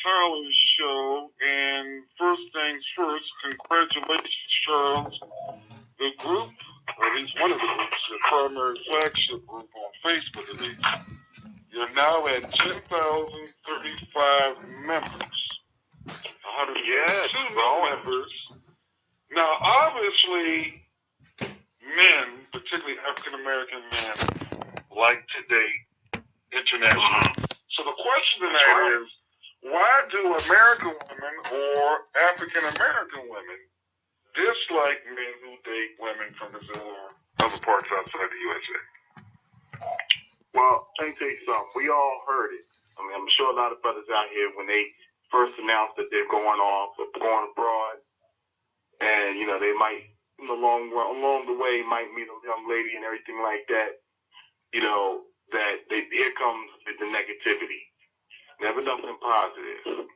Tyler's show. And first things first, congratulations, Charles. The group, or at least one of the groups, the primary flagship group on Facebook at least, you're now at 10,035 members. 102 members. Now, obviously, men, particularly African American men, like to date internationally. So the question tonight is, why do American women or African American women dislike men who date women from Brazil or other parts outside the USA? Well, let me tell you something. We all heard it. I mean, I'm sure a lot of brothers out here, when they first announced that they're going off or going abroad, and, you know, they might, along the way, might meet a young lady and everything like that, you know, here comes the negativity. Never nothing positive.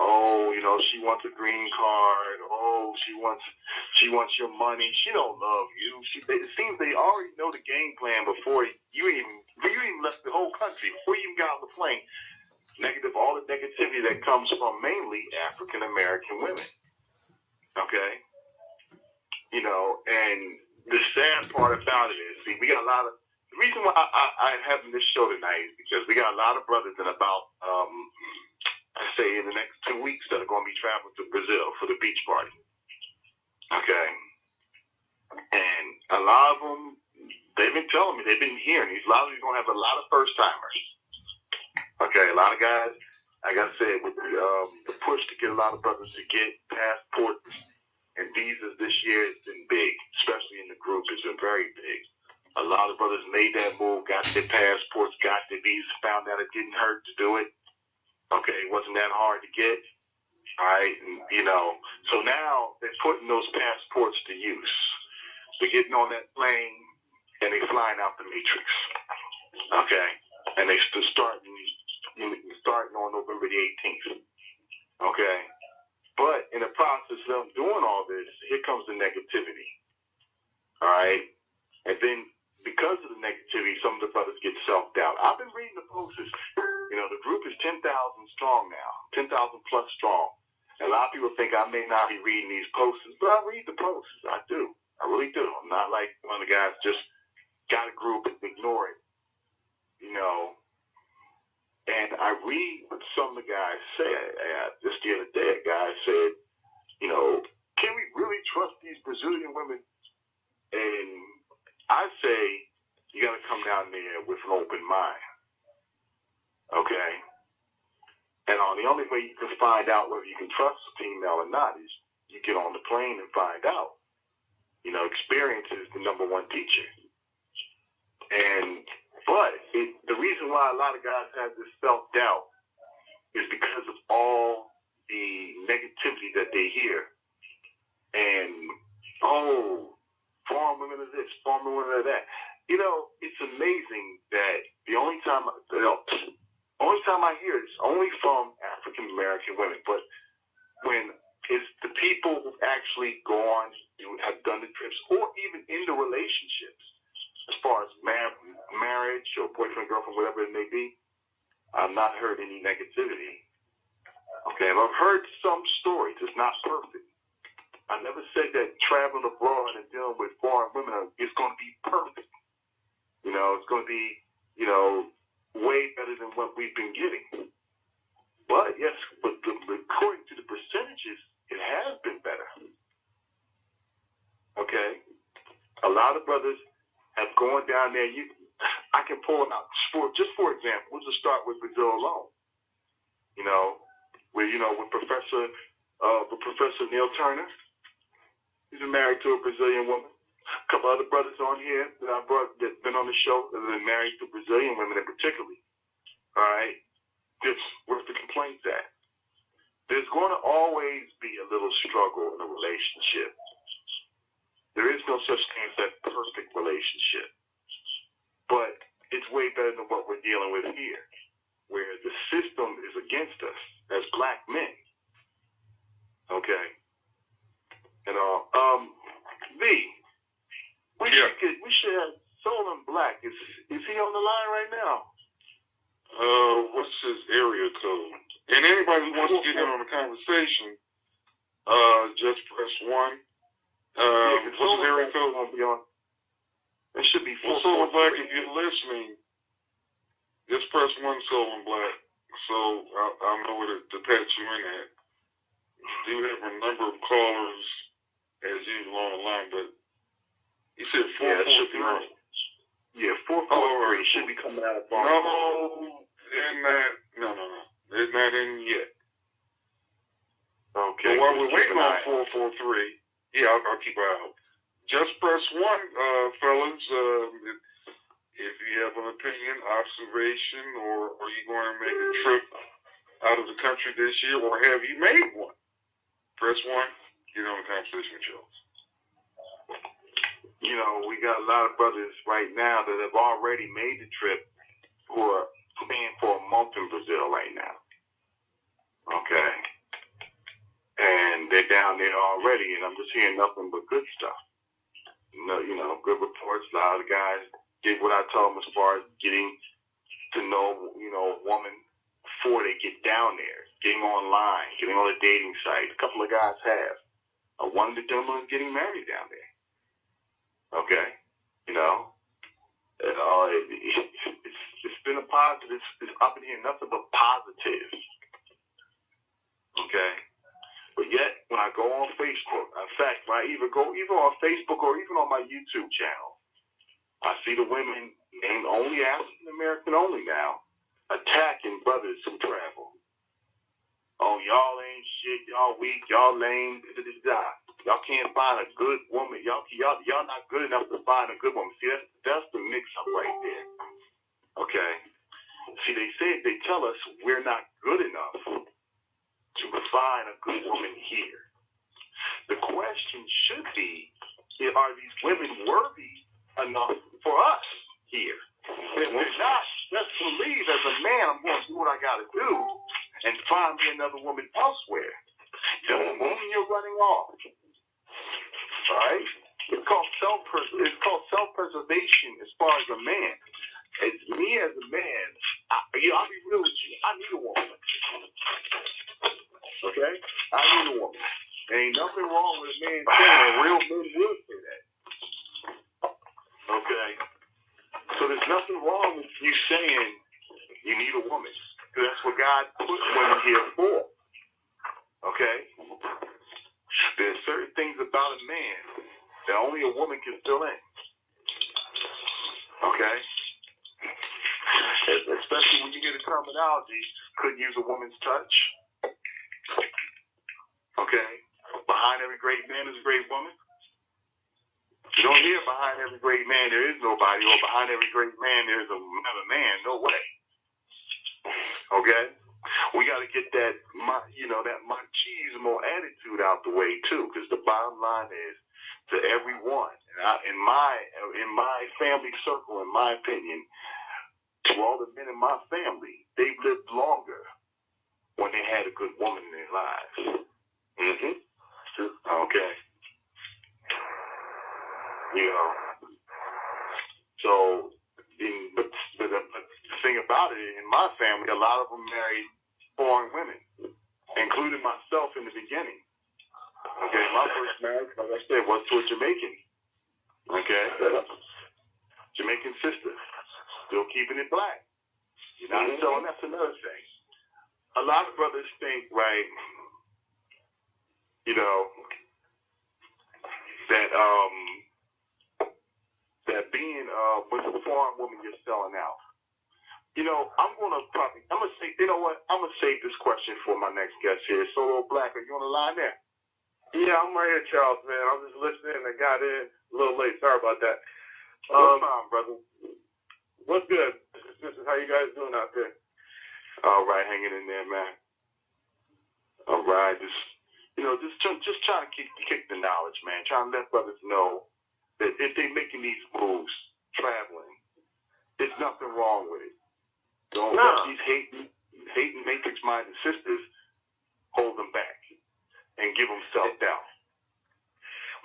Oh, you know, she wants a green card. Oh, she wants your money. She don't love you. It seems they already know the game plan before you even left the whole country, before you even got on the plane. All the negativity that comes from mainly African American women. Okay? You know, and the sad part about it is, see, we got a lot of, the reason why I'm having this show tonight is because we got a lot of brothers in about, I say in the next 2 weeks that are going to be traveling to Brazil for the beach party. Okay? And a lot of them, they've been telling me, they've been hearing, a lot of you are going to have a lot of first timers. Okay, a lot of guys, like I said, with the push to get a lot of brothers to get passports and visas this year has been big, especially in the group. It's been very big. A lot of brothers made that move, got their passports, got their visas, found out it didn't hurt to do it. Okay, it wasn't that hard to get. All right, and, you know, so now they're putting those passports to use. They're getting on that plane and they're flying out the matrix. Okay, and they starting on November the 18th. Okay, but in the process of them doing all this, here comes the negativity. All right, and then because of the negativity, some of the brothers get self-doubt. I've been reading the posts. You know, the group is 10,000 strong now, 10,000 plus strong. And a lot of people think I may not be reading these posts, but I read the posts. I do. I really do. I'm not like one of the guys just got a group and ignore it. You know, and I read what some of the guys said. Just the other day, a guy said, you know, can we really trust these Brazilian women? And I say, you got to come down there with an open mind. Okay? And the only way you can find out whether you can trust a female or not is you get on the plane and find out. You know, experience is the number one teacher. But the reason why a lot of guys have this self-doubt is because of all the negativity that they hear. And, oh, foreign women are this, foreign women are that. You know, it's amazing that the only time I hear it is only from African American women. But when it's the people who actually go on, who have done the trips, or even in the relationships, as far as marriage or boyfriend, girlfriend, whatever it may be, I've not heard any negativity. Okay, I've heard some stories. It's not perfect. I never said that traveling abroad and dealing with foreign women is going to be perfect. You know, it's going to be, you know, way better than what we've been getting. But yes, according to the percentages, it has been better. Okay? A lot of brothers have gone down there. I can pull them out. Just for example, we'll just start with Brazil alone. You know, with Professor Neil Turner. He's been married to a Brazilian woman. A couple other brothers on here that I brought that's been on the show that have been married to Brazilian women in particular. All right? Just where's the complaints at? There's going to always be a little struggle in a relationship. There is no such thing as that perfect relationship. But it's way better than what we're dealing with here, where the system is against us as black men. Okay? You know, we should have Solon Black. Is he on the line right now? What's his area code? And anybody who wants to get in on the conversation, just press 1. What's the area code? Won't be on. It should be 4. Well, Soul and Black, if you're listening, just press 1, Soul and Black. So I'll know where to patch you in at. Do you have a number of callers as usual on the line, but you said 443. Yeah, 443 should be coming out of phone. No, they're not in yet. Okay. So while we're waiting on 443, yeah, I'll keep an eye out. Just press 1, fellas. If you have an opinion, observation, or are you going to make a trip out of the country this year, or have you made one? Press 1, get on the conversation with y'all. You know, we got a lot of brothers right now that have already made the trip who are paying for a month in Brazil right now. Okay. And they're down there already, and I'm just hearing nothing but good stuff. You know, good reports. A lot of the guys did what I told them as far as getting to know, a woman before they get down there, getting online, getting on a dating site. A couple of guys have. One of the gentlemen is getting married down there. Okay, it's been a positive. I've been hearing nothing but positive. Okay, but yet when I go on Facebook, in fact, when I either on Facebook or even on my YouTube channel, I see the women named only African American only now attacking brothers who travel. Oh, y'all ain't shit. Y'all weak. Y'all lame. Y'all can't find a good woman. Y'all not good enough to find a good woman. See, that's the mix-up right there. Okay. See, they tell us we're not good enough to find a good woman here. The question should be, are these women worthy enough for us here? If they're not, let's believe as a man, I'm going to do what I got to do and find me another woman elsewhere. The woman you're running off. All right? It's called self-preservation as far as a man. As me as a man, I'll be real with you. I need a woman. Okay? I need a woman. There ain't nothing wrong with a man saying that. Real men will say that. Okay? So there's nothing wrong with you saying you need a woman. Because that's what God put women here for. Okay? There's certain things about a man that only a woman can fill in. Okay? Especially when you get a terminology, couldn't use a woman's touch. Okay? Behind every great man is a great woman. You don't hear behind every great man there is nobody, or behind every great man there is another man. No way. Okay? We got to get that machismo attitude out the way too, because the bottom line is, to everyone, in my family circle, in my opinion, to all the men in my family, they've lived longer when they had a good woman in their lives. Okay. So, but the thing about it, in my family, a lot of them married foreign women, including myself in the beginning. Okay, my first marriage, like I said, was to a Jamaican. Okay, Jamaican sister, still keeping it black. So that's another thing. A lot of brothers think, right, that being with a foreign woman you're selling out. I'm gonna say, I'm gonna save this question for my next guest here. Solo Black, are you on the line there? Yeah, I'm right here, Charles, man. I'm just listening. I got in a little late. Sorry about that. What's fine, brother? What's good? This is how you guys doing out there? All right, hanging in there, man. All right, just trying to kick the knowledge, man. Trying to let brothers know that if they're making these moves, traveling, there's nothing wrong with it. Don't let these hating matrix-minded sisters hold them back and give them self-doubt.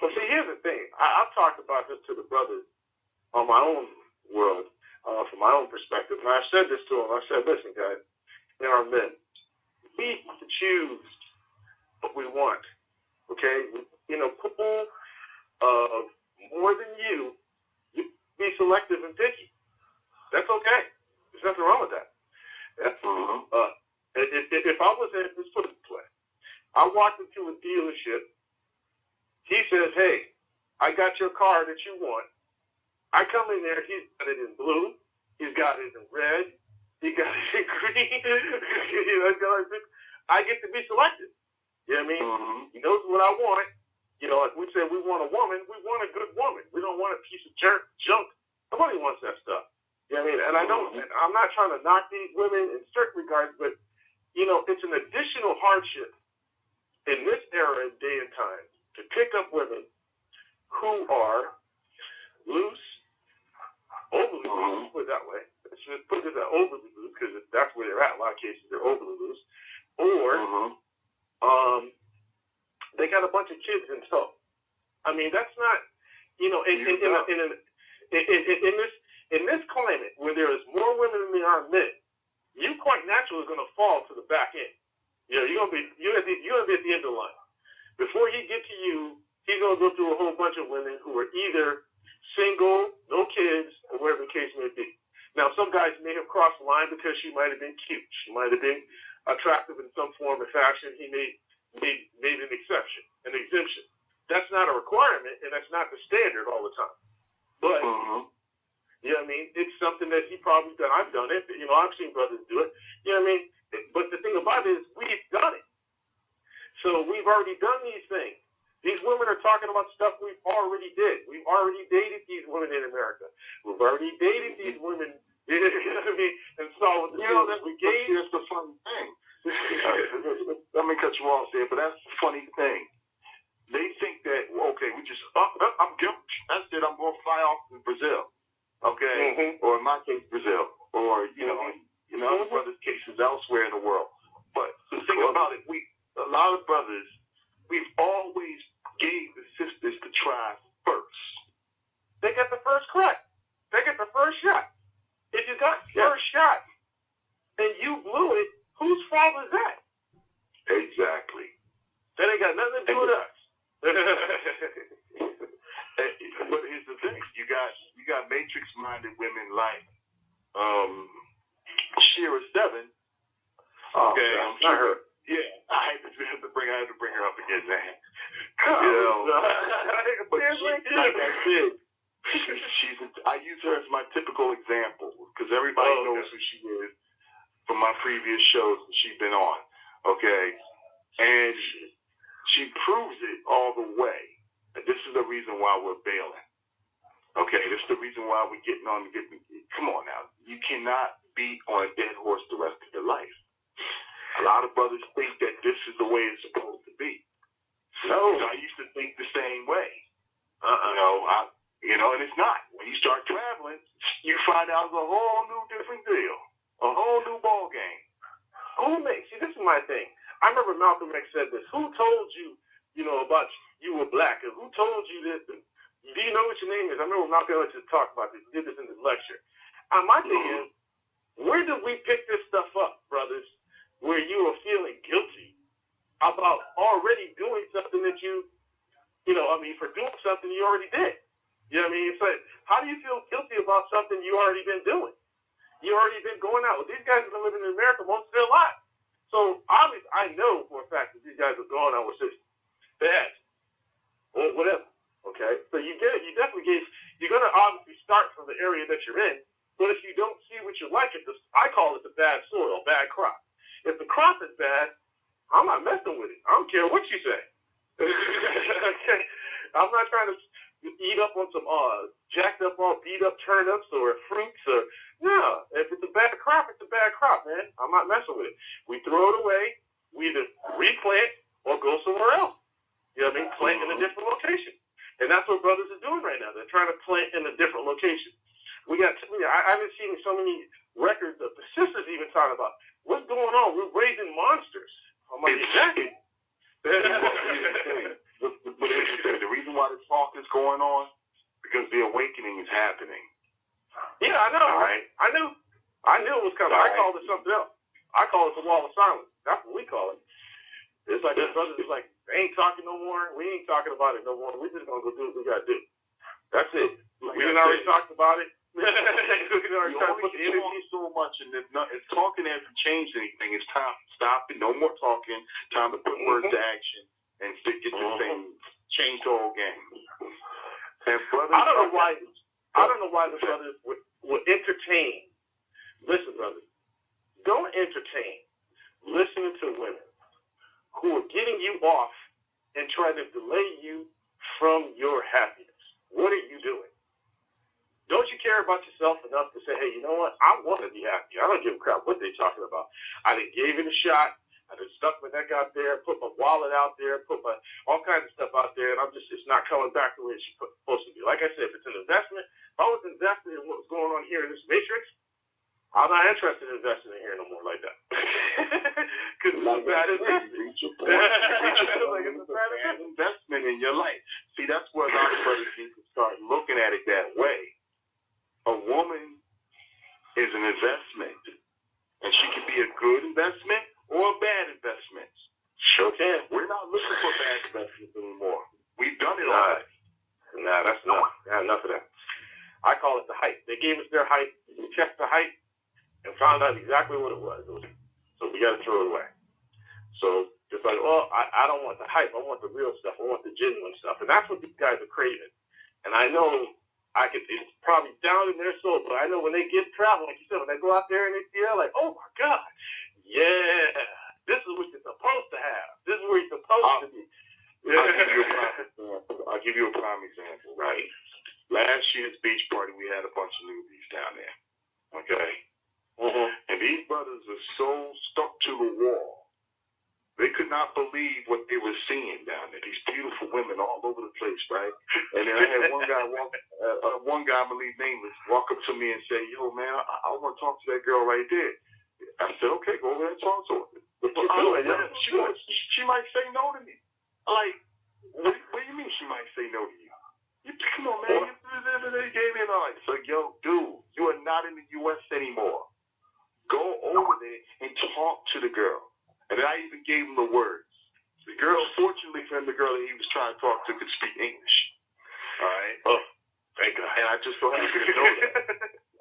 Well, see, here's the thing. I've talked about this to the brothers on my own world, from my own perspective, and I said this to them. I said, listen, guys, men, we have to choose what we want. Okay? In a pool of more than you be selective and picky. That's okay. There's nothing wrong with that. If I was in, let's put it this way. I walked into a dealership. He says, hey, I got your car that you want. I come in there. He's got it in blue. He's got it in red. He got it in green. I get to be selective. You know what I mean? He knows what I want. You know, like we said, we want a woman. We want a good woman. We don't want a piece of junk. Nobody wants that stuff. You know what I mean? And I don't. And I'm not trying to knock these women in certain regards, but you know, it's an additional hardship in this era and day and time to pick up women who are loose, overly loose, put it that way. Let's just put it that overly loose because that's where they're at. In a lot of cases, they're overly loose, or they got a bunch of kids in tow. I mean, that's not, you know, in this climate where there is more women than there are men, you quite naturally are going to fall to the back end. You know, you're gonna be at the end of the line. Before he get to you, he's gonna go through a whole bunch of women who are either single, no kids, or whatever the case may be. Now, some guys may have crossed the line because she might have been cute. She might have been attractive in some form or fashion. He made an exception, an exemption. That's not a requirement, and that's not the standard all the time. But you know what I mean? It's something that he probably done. I've done it. You know, I've seen brothers do it. You know what I mean? But the thing about it is we've done it. So we've already done these things. These women are talking about stuff we've already did. We've already dated these women in America. We've already dated these women. You know what I mean? And so, you know, that's the funny thing. Let me cut you off there, but that's the funny thing. They think that, okay, we just, I'm guilty. That's it. I'm going to fly off to Brazil. Okay? Or in my case, Brazil. Or, you know, in other brothers' cases elsewhere in the world. But the thing about it, a lot of brothers, we've always gave the sisters to try first. They got the first crack. They get the first shot. If you got first shot and you blew it, whose fault is that? Exactly. That ain't got nothing to do with us. But here's the thing: you got matrix-minded women like Shira 7. Okay, I'm sure. Her. Yeah, I had to bring her up again, man. You know, but like I said, I use her as my typical example because everybody knows who she is from my previous shows that she's been on. Okay, and she proves it all the way. And this is the reason why we're bailing. Okay, this is the reason why we're getting on. Come on now. You cannot be on a dead horse the rest of your life. A lot of brothers think that this is the way it's supposed to be. No, I used to think the same way. And it's not. When you start traveling, you find out it's a whole new different deal. A whole new ball game. See, this is my thing. I remember Malcolm X said this. Who told you, about you were black? And who told you this? And do you know what your name is? I remember Malcolm X talked about this. He did this in his lecture. My thing is, where did we pick this stuff up, brothers, where you are feeling guilty about already doing something that for doing something you already did? You know what I mean? It's like, how do you feel guilty about something you already been doing? You already been going out. Well, these guys have been living in America most of their lives. So obviously, I know for a fact that these guys are going out with sisters, bad, or whatever. Okay, so you're going to obviously start from the area that you're in. But if you don't see what you like, I call it the bad soil, bad crop. If the crop is bad, I'm not messing with it. I don't care what you say. Okay, I'm not trying to eat up on some jacked up, all beat up turnips or fruits or no. If it's a bad crop, it's a bad crop, man. I'm not messing with it. We throw it away. We either replant or go somewhere else. You know what I mean? Plant in a different location, and that's what brothers are doing right now. They're trying to plant in a different location. I haven't seen so many records of the sisters even talking about what's going on. We're raising monsters. I'm like, exactly. But the reason why this talk is going on because the awakening is happening. Yeah, I know. All right. I knew it was coming. I called it something else. I call it the wall of silence. That's what we call it. brothers is like, they ain't talking no more. We ain't talking about it no more. We're just gonna go do what we gotta do. That's it. Like we done already talked about it. We already you tried to only put the energy. talk so much, and if talking hasn't changed anything, it's time to stop it. No more talking. Time to put words to action and get this thing change the whole game. And brothers, I don't know why the brothers would entertain. Listen, brothers, don't entertain listening to women who are getting you off and trying to delay you from your happiness. What are you doing? Don't you care about yourself enough to say, hey, you know what? I want to be happy. I don't give a crap what they're talking about. I done gave it a shot. I done stuck my neck out there, put my wallet out there, put my all kinds of stuff out there, and it's not coming back the way it's supposed to be. Like I said, if it's an investment, if I was investing in what's going on here in this matrix, I'm not interested in investing in here no more like that. Because it's a bad investment. It's a bad investment in your life. See, that's where a lot of brothers need to start looking at it that way. A woman is an investment, and she can be a good investment or a bad investment. Sure can. We're not looking for bad investments anymore. We've done it already. Nah, that's enough. Enough of that. I call it the hype. They gave us their hype. We checked the hype and found out exactly what it was. So we got to throw it away. So it's like, well, I don't want the hype. I want the real stuff. I want the genuine stuff. And that's what these guys are craving. And I know it's probably down in their soul, but I know when they get travel, like you said, when they go out there and they feel like, oh my God, yeah, this is what you're supposed to have. This is where you're supposed to be. I'll give you a prime example, right? Last year's beach party, we had a bunch of newbies down there, okay? And these brothers were so stuck to the wall. They could not believe what they were seeing down there. These beautiful women all over the place, right? And then I had one guy I'm gonna leave nameless, walk up to me and say, "Yo, man, I want to talk to that girl right there." I said, "Okay, go over there and talk to her." She might say no to me. Like, what do you mean she might say no to you? Come on, man. They gave me an eye. So, yo, dude, you are not in the U.S. anymore. Go over there and talk to the girl. And then I even gave him the words. The girl, fortunately for him, the girl that he was trying to talk to could speak English. All right? Oh, thank God. And I just so happened to know that.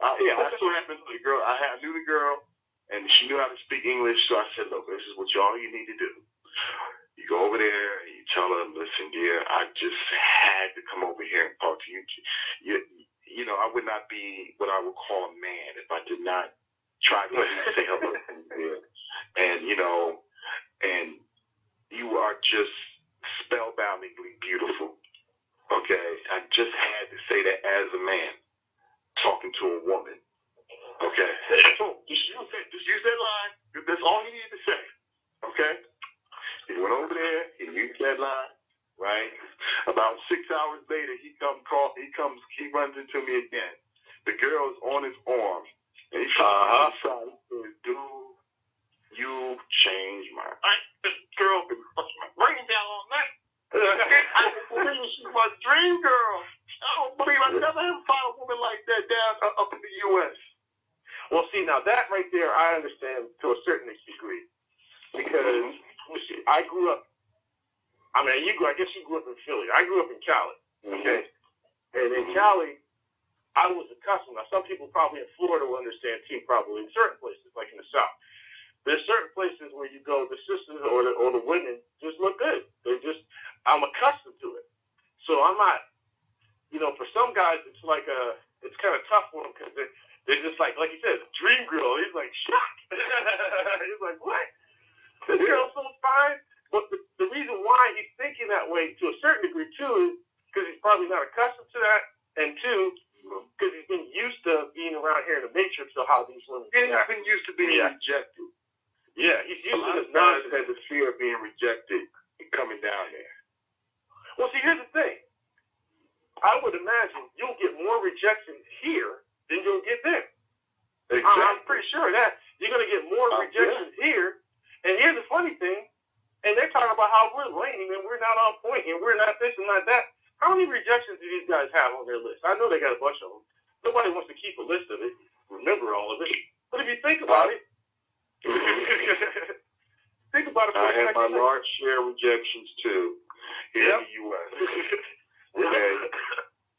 I so happened to know the girl. I knew the girl, and she knew how to speak English. So I said, look, this is what y'all you need to do. You go over there and you tell her, listen, dear, I just had to come over here and talk to you. You know, I would not be what I would call a man if I did not try to say hello to you. And, you know, and you are just spellboundingly beautiful. Okay? I just had to say that as a man talking to a woman. Okay? Just use that line. That's all he needed to say. Okay? He went over there, he used that line, right? About 6 hours later, he runs into me again. The girl's on his arm. And he says, dude, you changed my life. This girl been fucking my brain down all night. I don't believe she's my dream girl. I don't believe I never have found a woman like that down up in the U.S. Well, see, now that right there, I understand to a certain degree. Because, I grew up, I guess you grew up in Philly. I grew up in Cali, okay? And in Cali, I was accustomed. Now, some people probably in Florida will understand, too, probably in certain places, like in the South. There's certain places where you go, the sisters or the women just look good. I'm accustomed to it. So I'm not, for some guys, it's kind of tough for them because they're just like you said, dream girl. He's like, shocked. He's like, what? This girl's so fine. But the reason why he's thinking that way to a certain degree, too, is because he's probably not accustomed to that. And two, because he's been used to being around here in the matrix of how these women he's been used to being rejected. Yeah, he's used to this nonsense. Has the fear of being rejected and coming down there. Well, see, here's the thing. I would imagine you'll get more rejection here than you'll get there. Exactly. I'm pretty sure of that. You're going to get more rejection here. And here's the funny thing. And they're talking about how we're lame and we're not on point and we're not this and not that. How many rejections do these guys have on their list? I know they got a bunch of them. Nobody wants to keep a list of it, remember all of it. But if you think about it, think about it. I had my large share of rejections too here in the U.S. Okay,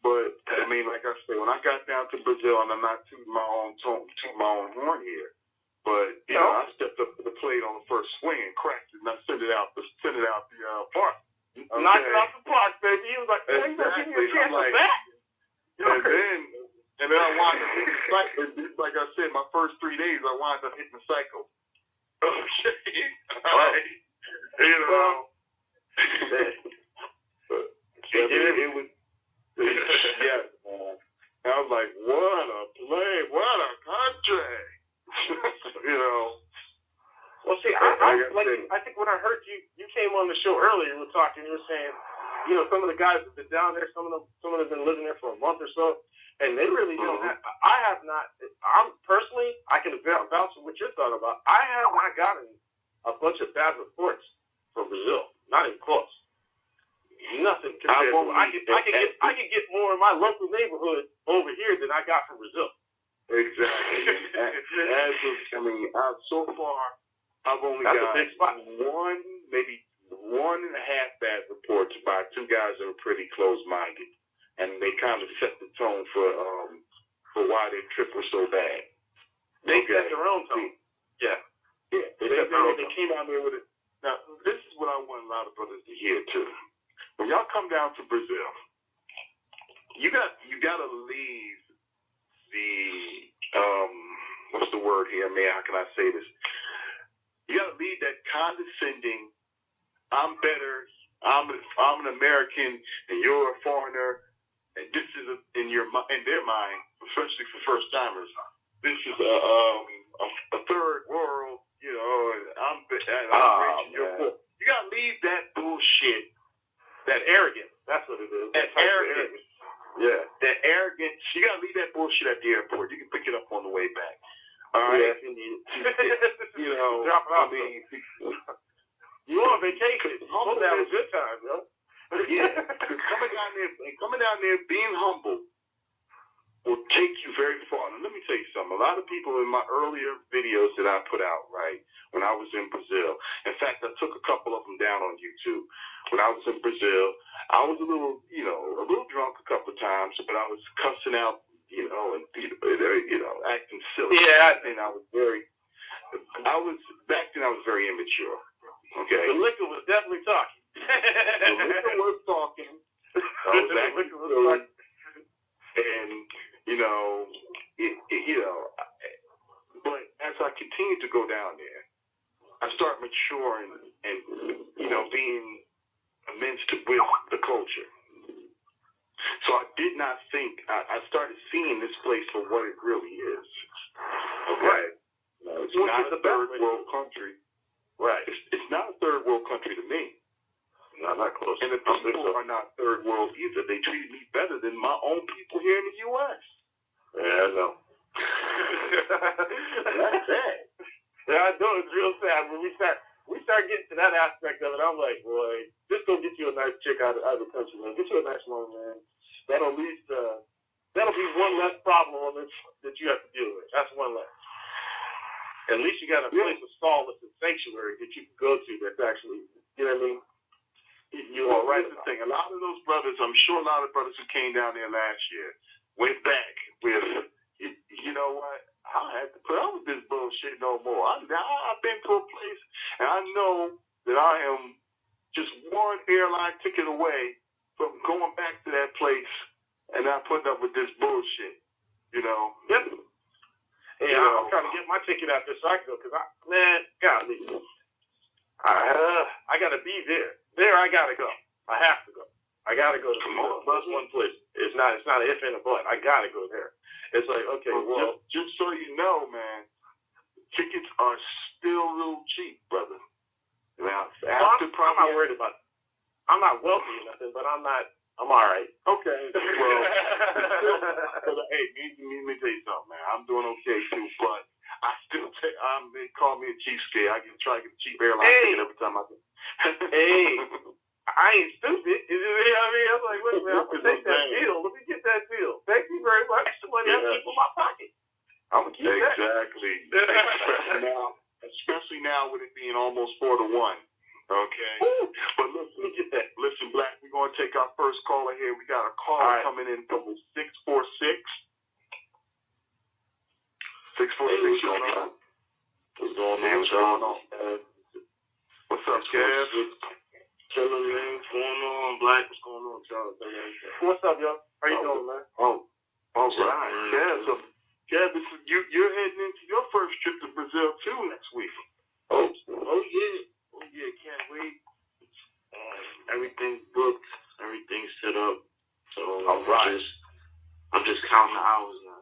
but I mean, like I said, when I got down to Brazil, and I'm not tooting my own horn here, but you know, I stepped up to the plate on the first swing and cracked it, and I sent it out the park. Okay. Knocked it off the park, baby. He was like, "Oh, you gonna give me a chance for that?" And then I wound up hitting the cycle. Like I said, my first 3 days, I wound up hitting the cycle. Okay. Right. You know. It was, yes, man. I was like, what a play, what a country. You know. Well, see, I think when I heard you came on the show earlier, you were talking, you were saying, you know, some of the guys have been down there, some of them have been living there for a month or so, and they really don't have, I'm personally, I can vouch for what you're talking about. I have not gotten a bunch of bad reports from Brazil, not even close. Nothing compared to I can get more in my local neighborhood over here than I got from Brazil. Exactly. So far, I've only got maybe 1.5 bad reports by 2 guys that were pretty close-minded, and they kind of set the tone for why their trip was so bad. They set their own tone. Yeah. They came out there with it. Now, this is what I want a lot of brothers to hear too. When y'all come down to Brazil, you got to leave the what's the word here, man? How can I say this? You got to leave that condescending. I'm better. I'm an American, and you're a foreigner. And this is in their mind, especially for first timers. This is a third world. You know, and I'm rich and you're poor. You got to leave that bullshit. That arrogance. That's what it is. That arrogance. Yeah. That arrogance. You got to leave that bullshit at the airport. You can pick it up on the way back. All right. Yeah. You know, I mean, you on vacation. You're supposed to have a good time, yo. Yeah. Coming down there, being humble will take you very far. Now, let me tell you something. A lot of people in my earlier videos that I put out, right, when I was in Brazil, in fact, I took a couple of them down on YouTube. When I was in Brazil, I was a little drunk a couple of times, but I was cussing out, and acting silly. Yeah. And I was very immature. Okay. The liquor was definitely talking. The liquor was talking. I was acting silly. And, but as I continued to go down there, I started maturing and, being immersed with the culture. So I did not think, I started seeing this place for what it really is. Okay? It's not a third world country. Right. It's not a third world country to me. No, not close. And the people are not third world either. They treated me better than my own people here in the U.S. Yeah, I know. That's sad. Yeah, I know. It's real sad. When we start getting to that aspect of it, I'm like, boy, just go get you a nice chick out of the country, man. Get you a nice one, man. That'll be one less problem on this that you have to deal with. That's one less. At least you got a place of solace and sanctuary that you can go to that's actually, you know what I mean? That's the thing. A lot of those brothers, I'm sure a lot of brothers who came down there last year went back with, you know what? I had to put up with this bullshit no more. I've been to a place, and I know that I am just one airline ticket away from going back to that place and not putting up with this bullshit. Yep. Yeah, I'm trying to get my ticket out there so I can go, because golly, I got to be there. There, I got to go. I have to go. I got to go to that's one place. It's not an if and a but. I got to go there. It's like, okay, well. Just so you know, man, tickets are still a little cheap, brother. Now, I'm not worried about it. I'm not wealthy or nothing, but I'm all right. Okay. Well, hey, let me tell you something, man. I'm doing okay, too, but I still they call me a cheapskate. I can try to get a cheap airline ticket every time I do. Hey, I ain't stupid. You know what I mean? I'm like, wait a minute, I'm going to take that deal. Let me get that deal. Thank you very much. The money I keep in my pocket. I'm going to keep that. Exactly. Especially now with it being almost 4 to 1. Okay. Woo. But listen, Black, we're going to take our first caller here. We got a caller coming in from 646. 646, John. What's going on, Charles? What's up, Kev? Chilling, man. What's going on, Black? What's going on, Charles? What's up, yo? How you doing, man? Oh, all right. Kev, so, Kev, you're heading into your first trip to Brazil, too, next week. Oh, yeah. Can't wait. Everything's booked. Everything's set up. So I'm just counting the hours now.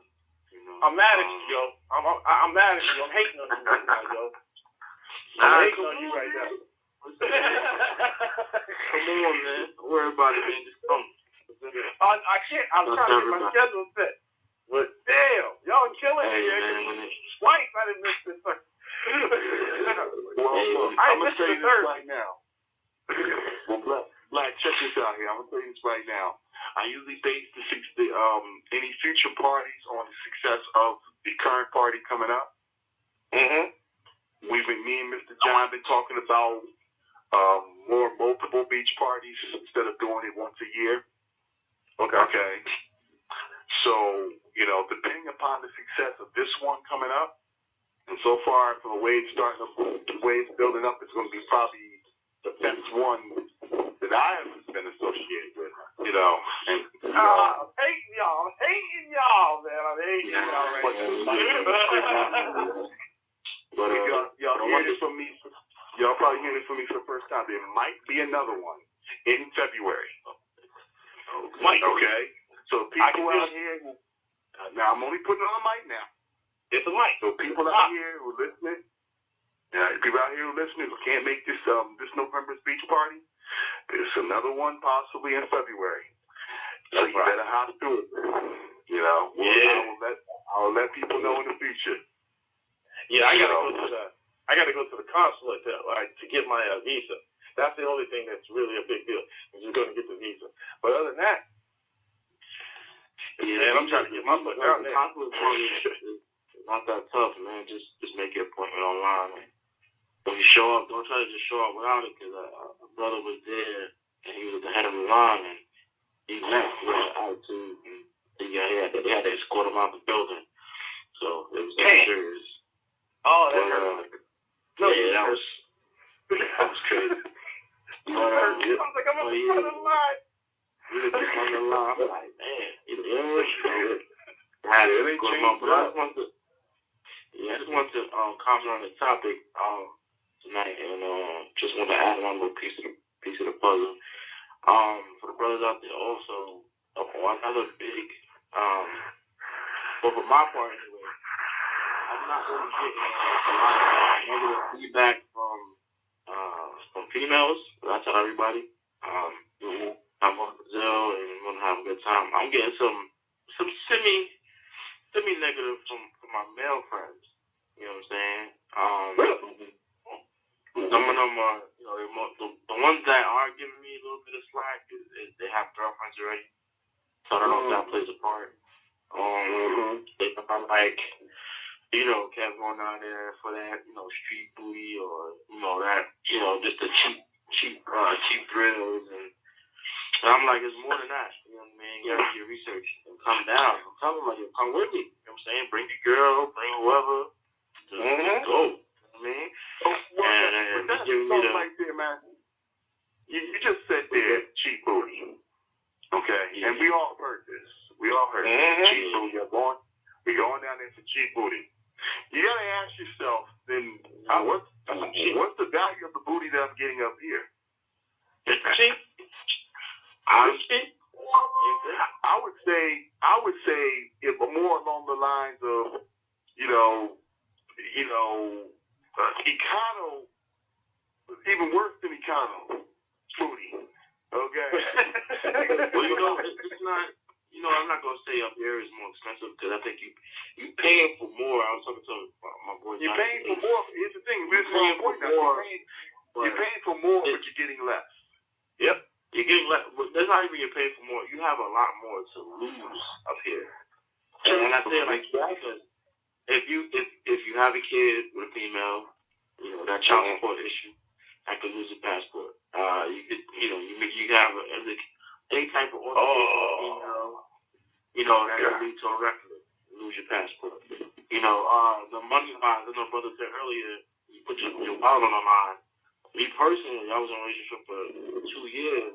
You know. I'm mad at you, yo. I'm mad at you. I'm hating on you right now, yo. I'm hating on you right now. Come on, man. Don't worry about it, man. Just come. I can't. I'm trying to get my schedule set. But damn, y'all killing me. Twice I didn't miss this sucker. Well, look, I'm going to tell you this right now. Well, Black, check this out here. I'm going to tell you this right now. I usually base any future parties on the success of the current party coming up. Mm-hmm. Me and Mr. John been talking about more multiple beach parties instead of doing it once a year. Okay. So, depending upon the success of this one coming up, and so far, from the way it's building up, it's going to be probably the best one that I have been associated with, And, I'm hating y'all. I'm hating y'all, man. I'm hating y'all right now. But y'all hearing it from me. Y'all probably hearing it from me for the first time. There might be another one in February. Okay. So people out here, now I'm only putting it on the mic now. It's a mic. So people out here who are listening, who can't make this November's beach party, there's another one possibly in February. So you better hop to it. I will let people know in the future. Yeah, I gotta go to the consulate to get my visa. That's the only thing that's really a big deal. Is you're gonna get the visa. But other than that, man, I'm trying to get my foot down there. It's not that tough, man. Just make your appointment online. When you show up, don't try to just show up without it, because a brother was there and he was at the head of the line and he left with attitude and they had to escort him out the building. So it was serious. Oh, that hurt. That was crazy. I was like, I'm on the front of the line. You were just on the line. I'm like, man, I just want to comment on the topic tonight, and just want to add one little piece of the puzzle. For the brothers out there, also another big, but for my part anyway, I'm not really getting a lot of negative feedback from females. I tell everybody, I'm going to Brazil and I'm going to have a good time. I'm getting some semi-negative from my male friends. You know what I'm saying? Some of them are, the ones that are giving me a little bit of slack is they have girlfriends already. So I don't know if that plays a part. They are like, Kev going down there for that, street booty or, that, just the cheap thrills. And I'm like, it's more than that. You know what I mean? You gotta do your research and come down. I'm telling them, like, come with me. You know what I'm saying? Bring your girl, bring whoever. Just go. You know what I mean? And that's something right there, man. You just said there, cheap booty. Okay? Yeah. And we all heard this. Cheap booty. We're going down there for cheap booty. You gotta ask yourself, then, what's the value of the booty that I'm getting up here? It's cheap. Honestly, I would say if more along the lines of, Econo, even worse than Econo, booty. Okay. Well, it's not. I'm not gonna say up here is more expensive because I think you paying for more. I was talking to my boy. You're paying for more. Here's the thing. You're paying for more, but you're getting less. Yep. You're getting less. That's not even you're paying for more. You have a lot more to lose up here. And I say it like that because if you have a kid with a female, that child support issue, that could lose your passport. You could, you have any type of organization, that could lead to a record, lose your passport. The money bonds, as my brother said earlier, you put your wallet on the line. Me personally, I was in a relationship for 2 years,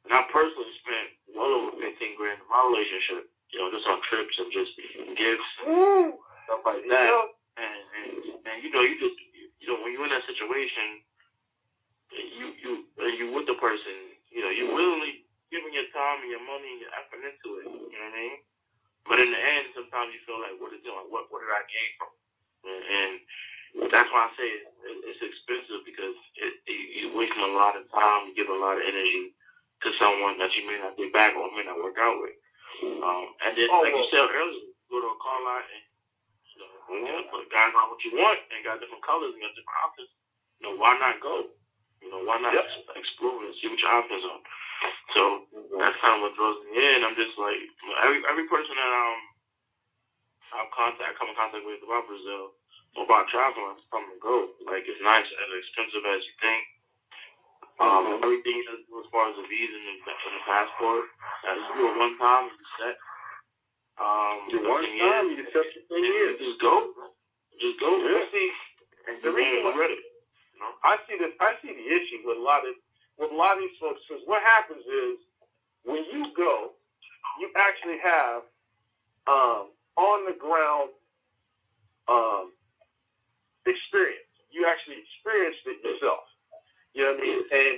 and I personally spent well over 15 grand in my relationship, just on trips and just gifts and stuff like that. And you just, when you're in that situation, you with the person, you willingly giving your time and your money and your effort into it. You know what I mean? But in the end, sometimes you feel like, what did I gain from it? And that's why I say it's expensive, because you're wasting a lot of time, you give a lot of energy to someone that you may not get back or may not work out with. And then, like you said earlier, go to a car lot and put guys on what you want and got different colors and got different options. Why not go? Why not explore and see what your options are? So that's kind of what draws me in. I'm just like, every person that I come in contact with about Brazil or about traveling, come and go. Like, it's nice, as expensive as you think. Everything you have to do as far as the visa and the passport, you do it one time and you're set. You set the thing is. Just go. Yeah. See, the reason I see the issue with a lot of these folks, because what happens is, when you go, you actually have on the ground experience. You actually experienced it yourself. You know what I mean? And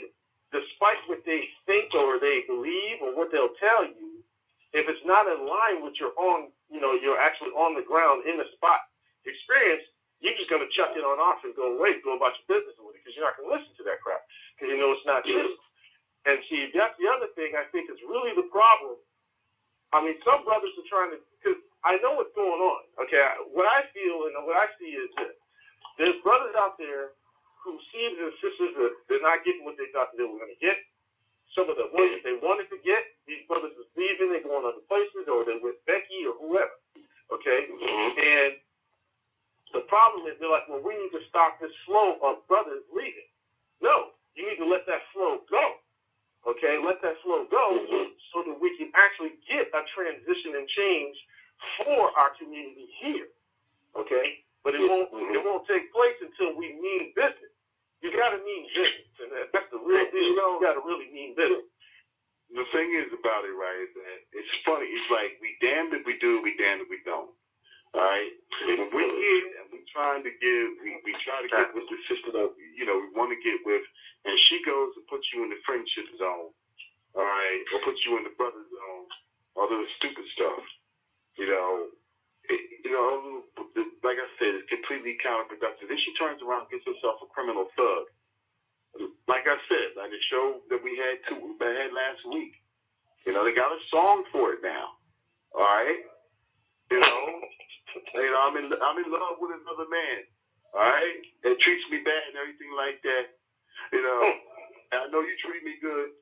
despite what they think or they believe or what they'll tell you, if it's not in line with your own, you're actually on the ground in the spot experience, you're just going to chuck it on off and go away, go about your business with it, because you're not going to listen to that crap, because you know it's not true. And see, that's the other thing I think is really the problem. I mean, some brothers are trying to, because I know what's going on. Okay, what I feel and what I see is this: there's brothers out there who see the sisters that they're not getting what they thought they were going to get. Some of the ones that they wanted to get, these brothers are leaving, they're going other places, or they're with Becky or whoever. Okay, and the problem is they're like, well, we need to stop this flow of brothers leaving. No, you need to let that flow go. Okay, let that flow go so that we can actually get a transition and change for our community here. Okay, but it won't take place until we mean business. You got to mean business, and that's the real deal. You got to really mean business. The thing is about it, right, is that it's funny. It's like, we damned if we do, we damned if we don't. All right, when we're here and we try to get with the sister that we want to get with, and she goes and puts you in the friendship zone, all right, or puts you in the brother zone, all the stupid stuff, like I said, it's completely counterproductive. Then she turns around and gets herself a criminal thug. Like I said, like the show that we had last week, they got a song for it now, all right. I'm in love with another man, all right, that treats me bad and everything like that. I know you treat me good.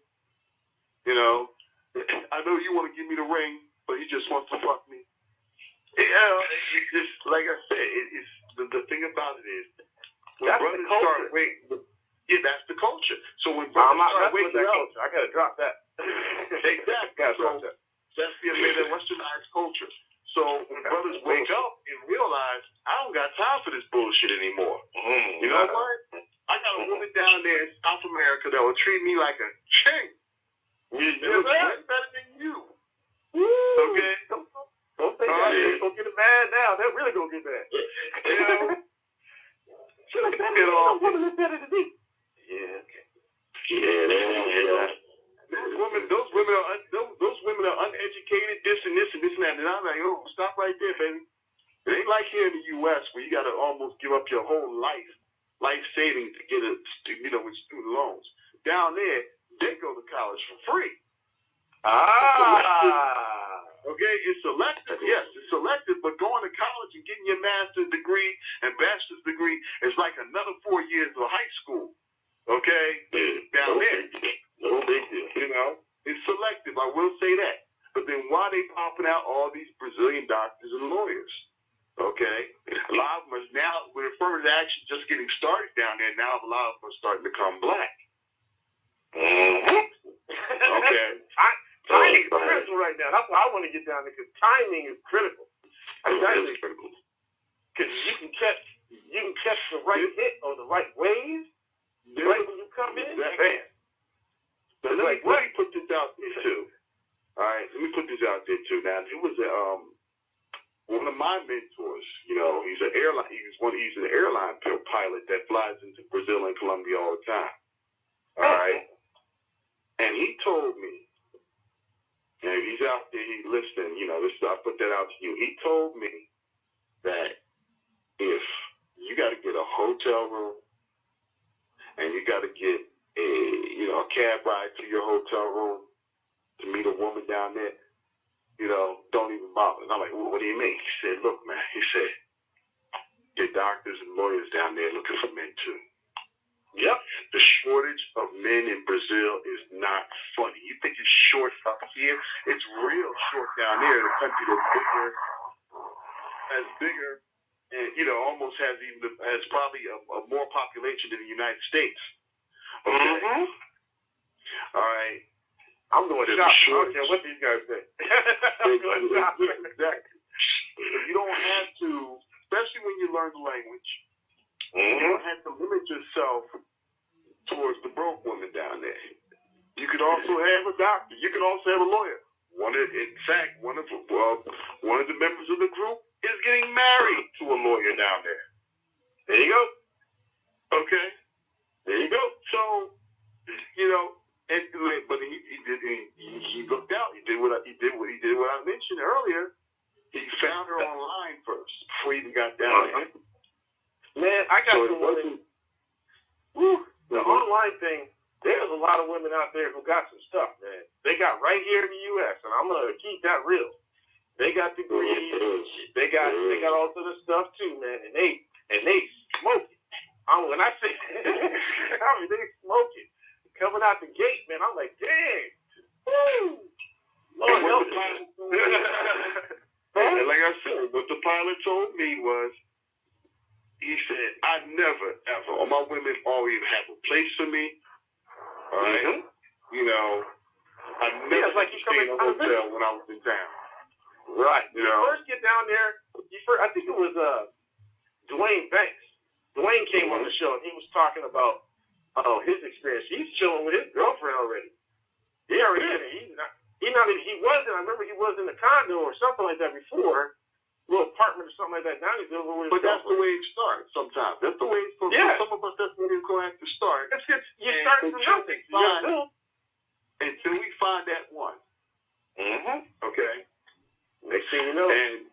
I know you want to give me the ring, but he just wants to fuck me. It's just, like I said, it's the thing about it is, when brothers start that's the culture. So when brothers start waking up, I gotta drop that. Exactly. That's the American westernized culture. So when brothers wake up and realize, I don't got time for this bullshit anymore. You know what? I got a woman down there in South America that will treat me like a king. They're way better than you. Okay? Don't think that. They're going to get mad now. They're really going to get mad. She's like, that woman is better than me. Yeah. Those women are uneducated, this and that. And I'm like, oh, stop right there, baby. It ain't like here in the U.S. where you got to almost give up your whole life savings to get with student loans. Down there, they go to college for free. Okay, it's selective. Yes, it's selective, but going to college and getting your master's degree and bachelor's degree is like another 4 years of high school. Okay, down there. No big deal. It's selective. I will say that. But then why are they popping out all these Brazilian doctors and lawyers? Okay. A lot of them are now, with affirmative action just getting started down there, now a lot of them are starting to become black. Okay. Timing is critical right now. That's why I want to get down there, because timing is critical. Exactly. Critical. Because you can catch the right hit or the right wave right when you come in. Exactly. Now, let me put this out there too. All right, let me put this out there too. Now, it was one of my mentors. You know, he's an airline pilot that flies into Brazil and Colombia all the time. All right, and he told me, and he's out there, he's listening. You know, I put that out to you. He told me that if you got to get a hotel room and you got to get a cab ride to your hotel room to meet a woman down there, don't even bother. And I'm like, well, what do you mean? He said, look, man, he said, your doctors and lawyers down there looking for men too. Yep. The shortage of men in Brazil is not funny. You think it's short up here? It's real short down there in a country that's bigger, and almost has probably a more population than the United States. Okay. Mm-hmm. All right. I'm going shopping. I don't care what these guys say. I'm going shopping. Exactly. You don't have to, especially when you learn the language, you don't have to limit yourself towards the broke woman down there. You could also have a doctor. You could also have a lawyer. In fact, one of the members of the group is getting married to a lawyer down there. There you go. Okay. There you go. So, but he looked out. He did what I mentioned earlier. He found her online first before he even got down there. Man, I got some women. The online thing. There's a lot of women out there who got some stuff, man. They got right here in the U.S., and I'm gonna keep that real. They got degrees. They got all sort of stuff too, man. And they smoke it. When I say, they smoke it. Coming out the gate, man, I'm like, dang. Woo! Lord help me. And like I said, what the pilot told me was, he said, I never, ever, all my women always have a place for me. All right? I never stayed in a hotel when I was in town. Right. You first get down there, I think it was Dwayne Banks. Dwayne came on the show, and he was talking about his experience. He's chilling with his girlfriend already. He already in it. I remember he was in a condo or something like that before, a little apartment or something like that. Now he's over with his But that's the way it starts sometimes. That's the way it's for some of us, that's the way it's going to have to start. You start from nothing. Until we find that one. Mm-hmm. Okay. Next thing you know. And,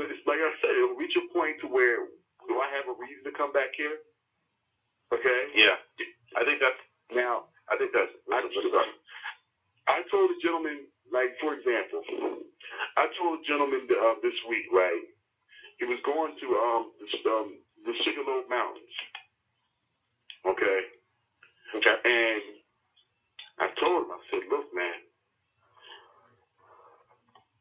it's like I said, it'll reach a point to where, do I have a reason to come back here? Okay? Yeah. I think that's. I told a gentleman, like, for example, this week, right? He was going to the Sugarloaf Mountains. Okay? And I told him, I said, look, man,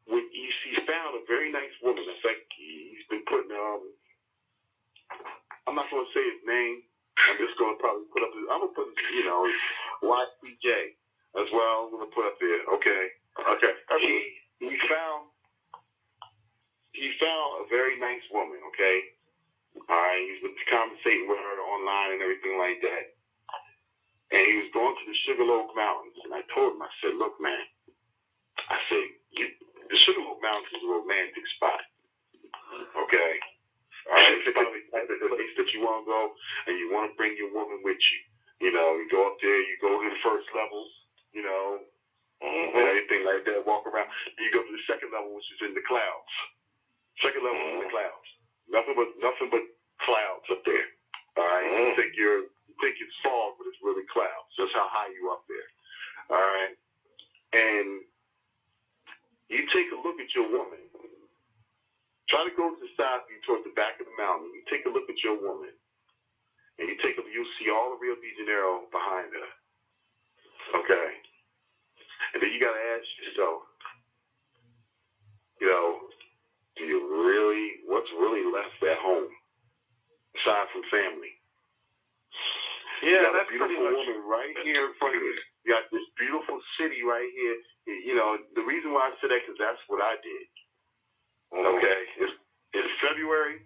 when he found a very nice woman. In fact, he's been putting, I'm not going to say his name. I'm just going to probably put up YCJ as well. I'm going to put up there. Okay. He found a very nice woman. Okay. All right. He's been conversating with her online and everything like that. And he was going to the Sugarloaf Mountains. And I told him, I said, look, man, the Sugarloaf Mountains is a romantic spot. Okay. All right, it's probably the place that you want to go, and you want to bring your woman with you. You go up there, you go to the first levels, and everything like that, walk around. Then you go to the second level, which is in the clouds. Second level is in the clouds. Nothing but clouds up there. All right, you think it's fog, but it's really clouds. That's how high you up there. All right, and you take a look at your woman. Try to go to the side view towards the back of the mountain. You take a look at your woman, and you'll see all the Rio de Janeiro behind her. Okay? And then you got to ask yourself, what's really left at home, aside from family? Yeah, you got that's a beautiful pretty much woman right here in front of you. You got this beautiful city right here. You know, the reason why I said that because that's what I did. Okay, it's February.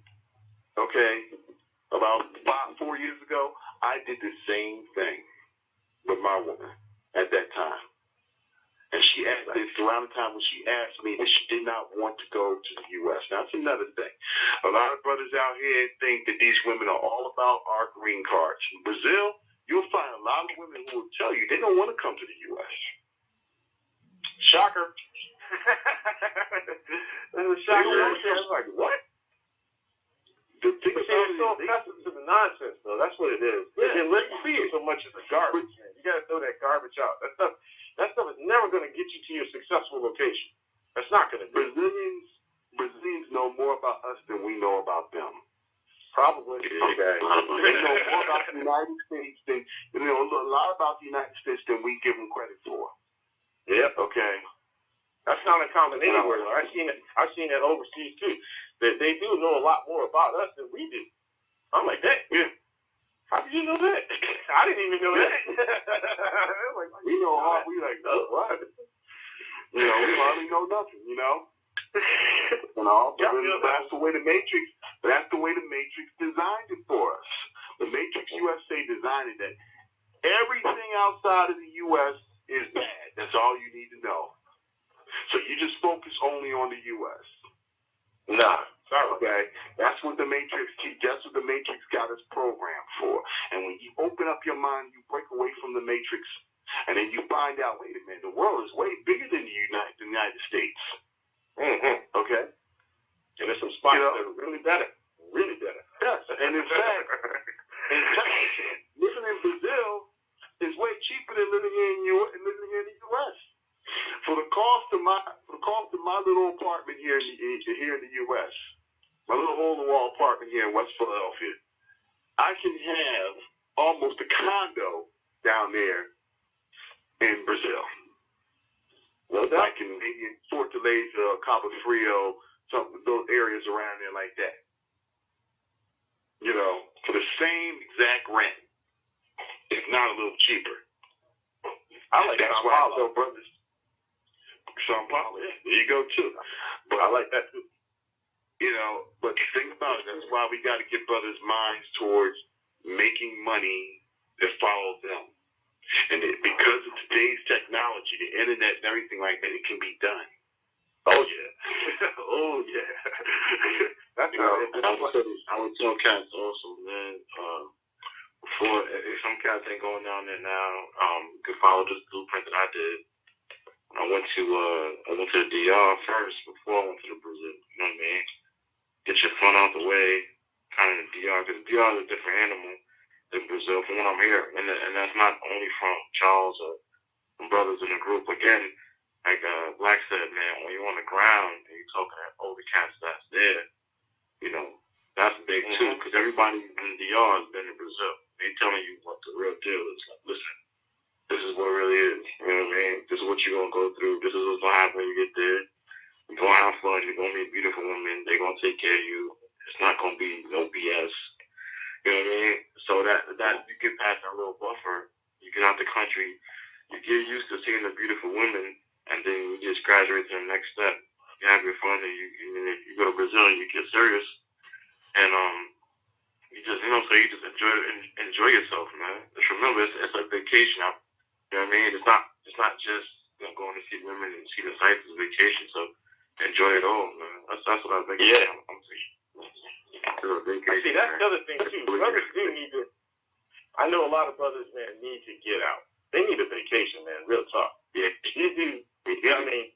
Okay, about 4 years ago, I did the same thing with my woman at that time. And she asked, it's around the time when she asked me that she did not want to go to the U.S. Now, that's another thing. A lot of brothers out here think that these women are all about our green cards. In Brazil, you'll find a lot of women who will tell you they don't want to come to the U.S. shocker. That's a shocker. I was like, what? The thing they're so accustomed to the nonsense, though. That's what it is. Yeah, They see it so much as a garbage, man. You got to throw that garbage out. That stuff is never going to get you to your successful location. That's not going to do. Brazilians know more about us than we know about them. Probably. Okay. They know more about the United States than they know a lot about the United States than we give them credit for. Yep. Okay. That's not uncommon anywhere. I've seen that overseas too. That they do know a lot more about us than we do. I'm like, that. Yeah. How did you know that? I didn't even know that. Like, we know how. We like, oh, what? You know, we hardly know nothing. You know. That's the way the Matrix. That's the way the Matrix designed it for us. The Matrix USA designed it that everything outside of the U.S. is bad. That's all you need to know. So you just focus only on the U.S. Nah. Sorry. Okay. That's what the Matrix got us programmed for. And when you open up your mind, you break away from the Matrix, and then you find out, wait a minute, the world is way bigger than the United States. Mm-hmm. Okay. And there's some spots that are really better. Really better. Yes. And in fact, living in Brazil is way cheaper than living here in the U.S. For the cost of my little apartment here in the U.S., my little hole-in-the-wall apartment here in West Philadelphia, I can have almost a condo down there in Brazil. Well, like maybe in Fortaleza, Cabo Frio, some of those areas around there like that. You know, for the same exact rent, if not a little cheaper. I like that's why I tell brothers. Sao Paulo, yeah, there you go too. But I like that too. You know, but think about it. That's why we got to get brothers' minds towards making money that follows them. And because of today's technology, the internet and everything like that, it can be done. Oh yeah, oh yeah. That's I would tell cats also, man. Before, if some cats ain't going down there now, you can follow this blueprint that I did. I went to the DR first before I went to the Brazil. You know what I mean? Get your fun out the way, kind of the DR, because DR is a different animal than Brazil from when I'm here, and that's not only from Charles or from brothers in the group. Again, like Black said, man, when you're on the ground and you're talking to older cats that's there, you know, that's big too, because everybody in the DR has been in Brazil. They telling you what the real deal is. Like, listen, this is what it really is. You know what I mean? This is what you're going to go through. This is what's going to happen when you get there. You're going to have fun. You're going to meet beautiful women. They're going to take care of you. It's not going to be no BS. You know what I mean? So that you get past that little buffer. You get out the country. You get used to seeing the beautiful women, and then you just graduate to the next step. You have your fun, and you go to Brazil, and you get serious. And, you just, you know, so you just enjoy yourself, man. Just remember, it's a vacation. You know what I mean? It's not just, you know, going to see women and see the sights. It's a vacation. So enjoy it all, man. That's what I think. Yeah. I'm saying. I see, that's the other thing too. Brothers do need to. I know a lot of brothers, man, need to get out. They need a vacation, man. Real talk. Yeah, you do. You know what I mean?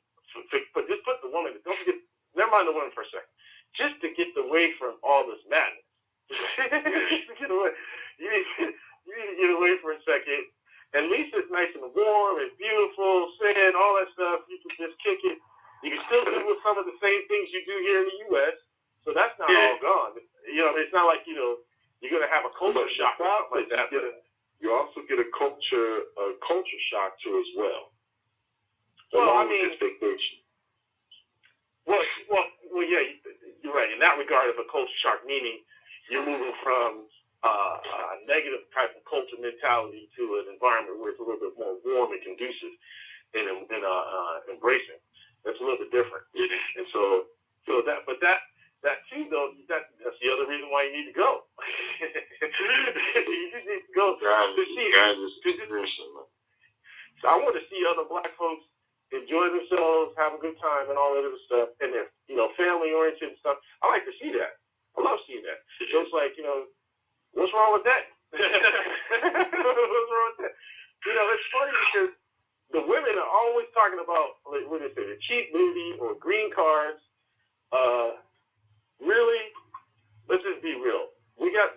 But just put the woman. Don't forget. Never mind the woman for a second. Just to get away from all this madness. Just to get away. You need to get away for a second. At least it's nice and warm, it's beautiful, sand, all that stuff. You can just kick it. You can still do some of the same things you do here in the U.S., so that's not all gone. You know, it's not like, you know, you're going to have a culture shock or something like that. You also get a culture shock too as well. Well, I mean, vacation. Well, yeah, you're right. In that regard, of a culture shock, meaning you're moving from a negative type of culture mentality to an environment where it's a little bit more warm and conducive and embracing. That's a little bit different. And so that too, though, that's the other reason why you need to go. You just need to go to see. So I want to see other black folks enjoy themselves, have a good time, and all that other stuff, and they're, family oriented and stuff. I like to see that. I love seeing that. So it's like, what's wrong with that? What's wrong with that? It's funny because the women are always talking about, like, what do they say, the cheap booty or green cards. Really, let's just be real. We got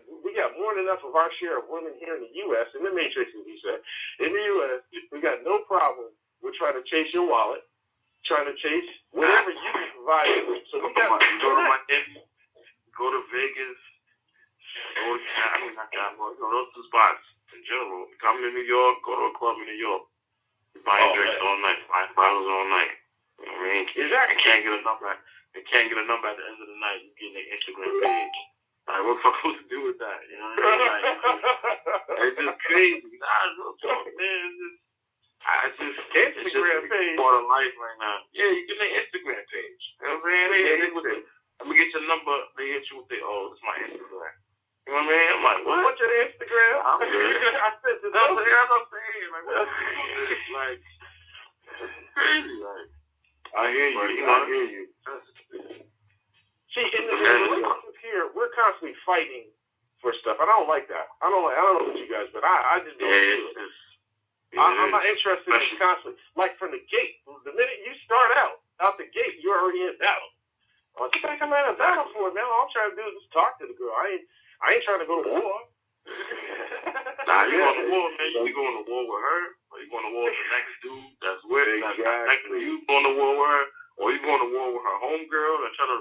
more than enough of our share of women here in the U.S. in the Matrix, as he said. In the U.S., we got no problem with trying to chase your wallet, trying to chase whatever you can provide. So we got go to Vegas, those two spots in general. Come to New York, go to a club in New York. Buying drinks all night, buying bottles all night. You know what I mean? Exactly. They can't get a number. They can't get a number at the end of the night. You get their Instagram page. Like, what the fuck supposed to do with that? You know what I mean? Like, it's just crazy. Nah, real talk, man. It's just Instagram page. Part of life right now. Yeah, you get their Instagram page. You know what I'm saying? Let me get your number. They hit you with this is my Instagram. You know what I mean? I'm like, what? What's your Instagram? I'm good. I said this. That's what I'm saying. Like, what? Like, it's crazy. Like, I hear you. See, in the relationships here, we're constantly fighting for stuff, and I don't like that. I don't know about you guys, but I just don't do it. I'm not interested in constantly. Like from the gate, the minute you start out the gate, you're already in battle. What you think I'm in a battle for, man? All I'm trying to do is just talk to the girl. I ain't trying to go to war. Nah, you going to war, man. You going to war with her, or you going to war with the next dude that's with next to you going to war with her, or you going to war with her homegirl and try to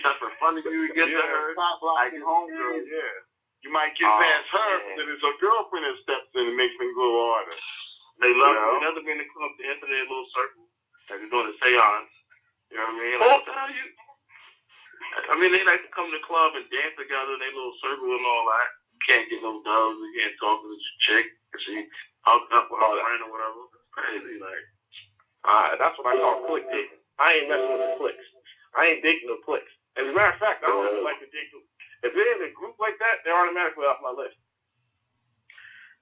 test her fun of you to get to her. Like homegirl, yeah. You might get past her, but then it's a girlfriend that steps in and makes things a little harder. They love you. Another been to club to enter their little circle. Like they're doing a seance. You know what I mean? Like, what the hell you? I mean, they like to come to the club and dance together in their little circle and all that. You can't get no doves. You can't talk to this chick. She hooked up with her friend or whatever. It's crazy, like. That's what I call click dating. I ain't messing with the clicks. I ain't dating no clicks. As a matter of fact, I don't even like to date them. If they're in a group like that, they're automatically off my list.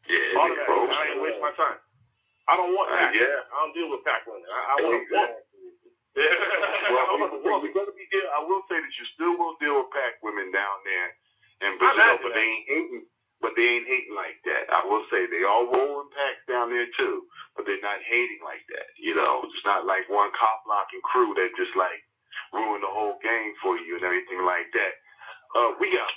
Yeah, automatically. I ain't waste my time. I don't want pack. I don't deal with pack women. I want a woman. Well, we're gonna be there. I will say that you still will deal with pack women down there in Brazil, but they ain't hating. But they ain't hating like that. I will say they all rolling packs down there too, but they're not hating like that. It's not like one cop blocking crew that just like ruin the whole game for you and everything like that. We got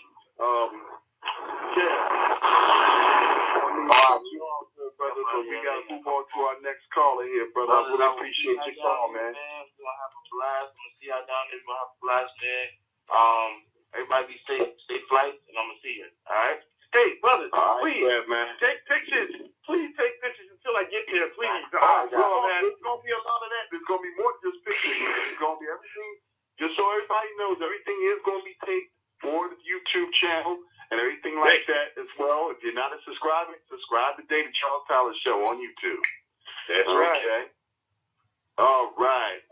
brother, so we gotta move on to our next caller here, brother. I really appreciate your call, man. We're gonna have a blast. I'm gonna see y'all down there. We're gonna have a blast, man. Everybody be safe, stay flight, and I'm gonna see you. All right. Hey, brothers, please man. take pictures. Please take pictures until I get there, please. Man. There's gonna be a lot of that. There's gonna be more than just pictures. There's gonna be everything. Just so everybody knows, everything is gonna be taped for the YouTube channel and everything like that as well. If you're not subscribing, subscribe today to Charles Tyler Show on YouTube. That's right. Okay. All right.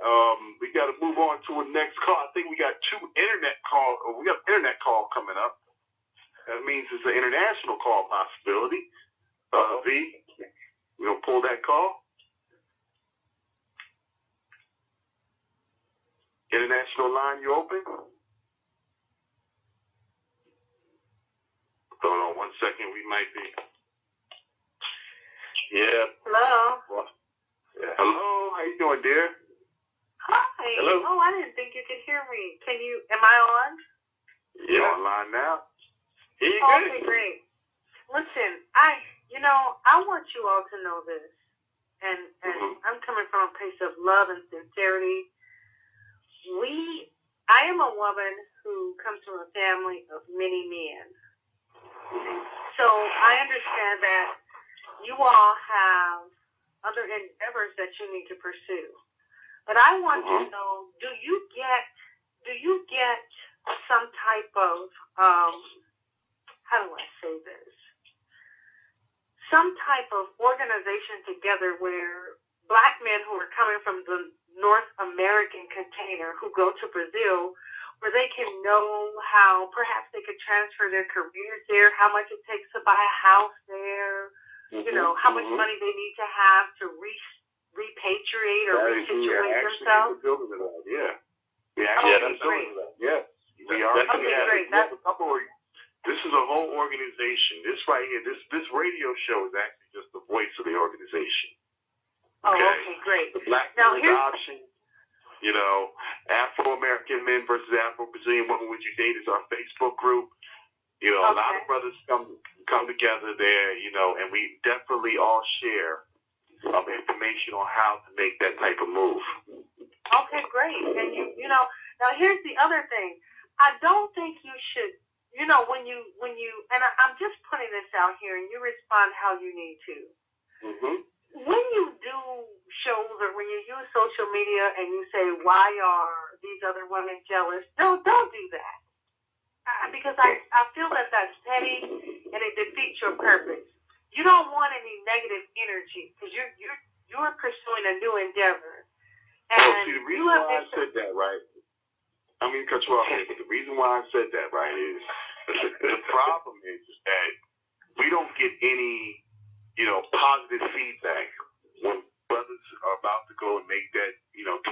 We got to move on to a next call. I think we got two internet calls. We got an internet call coming up. That means it's an international call possibility. V, we gonna pull that call. International line, you open? Hold on 1 second. We might be. Yeah. Hello. Yeah. Hello. How you doing, dear? Hi. Hello. Oh, I didn't think you could hear me. Am I on? You're online now. Here you go. Okay, great. Listen, I want you all to know this, and I'm coming from a place of love and sincerity. I am a woman who comes from a family of many men. So I understand that you all have other endeavors that you need to pursue. But I want to know, do you get some type of how do I say this? Some type of organization together where black men who are coming from the North American container who go to Brazil, where they can know how perhaps they could transfer their careers there, how much it takes to buy a house there, how much money they need to have to repatriate or resituate themselves. Yeah. That's great. Yes. We are. Okay, great. This is a whole organization. This right here, this radio show is actually just the voice of the organization. Okay? Oh, okay, great. The Black Men's Option, Afro American Men versus Afro Brazilian Women Would You Date is our Facebook group. A lot of brothers come together there, and we definitely all share information on how to make that type of move. Okay, great. And now here's the other thing. I don't think you should. When you, and I'm just putting this out here, and you respond how you need to. When you do shows or when you use social media and you say, "Why are these other women jealous?" Don't do that, because I feel that that's petty and it defeats your purpose. You don't want any negative energy because you're pursuing a new endeavor. And the reason why I said that, right? I mean, cut you off here, but the reason why I said that, right, is the problem is that we don't get any, positive feedback when brothers are about to go and make that,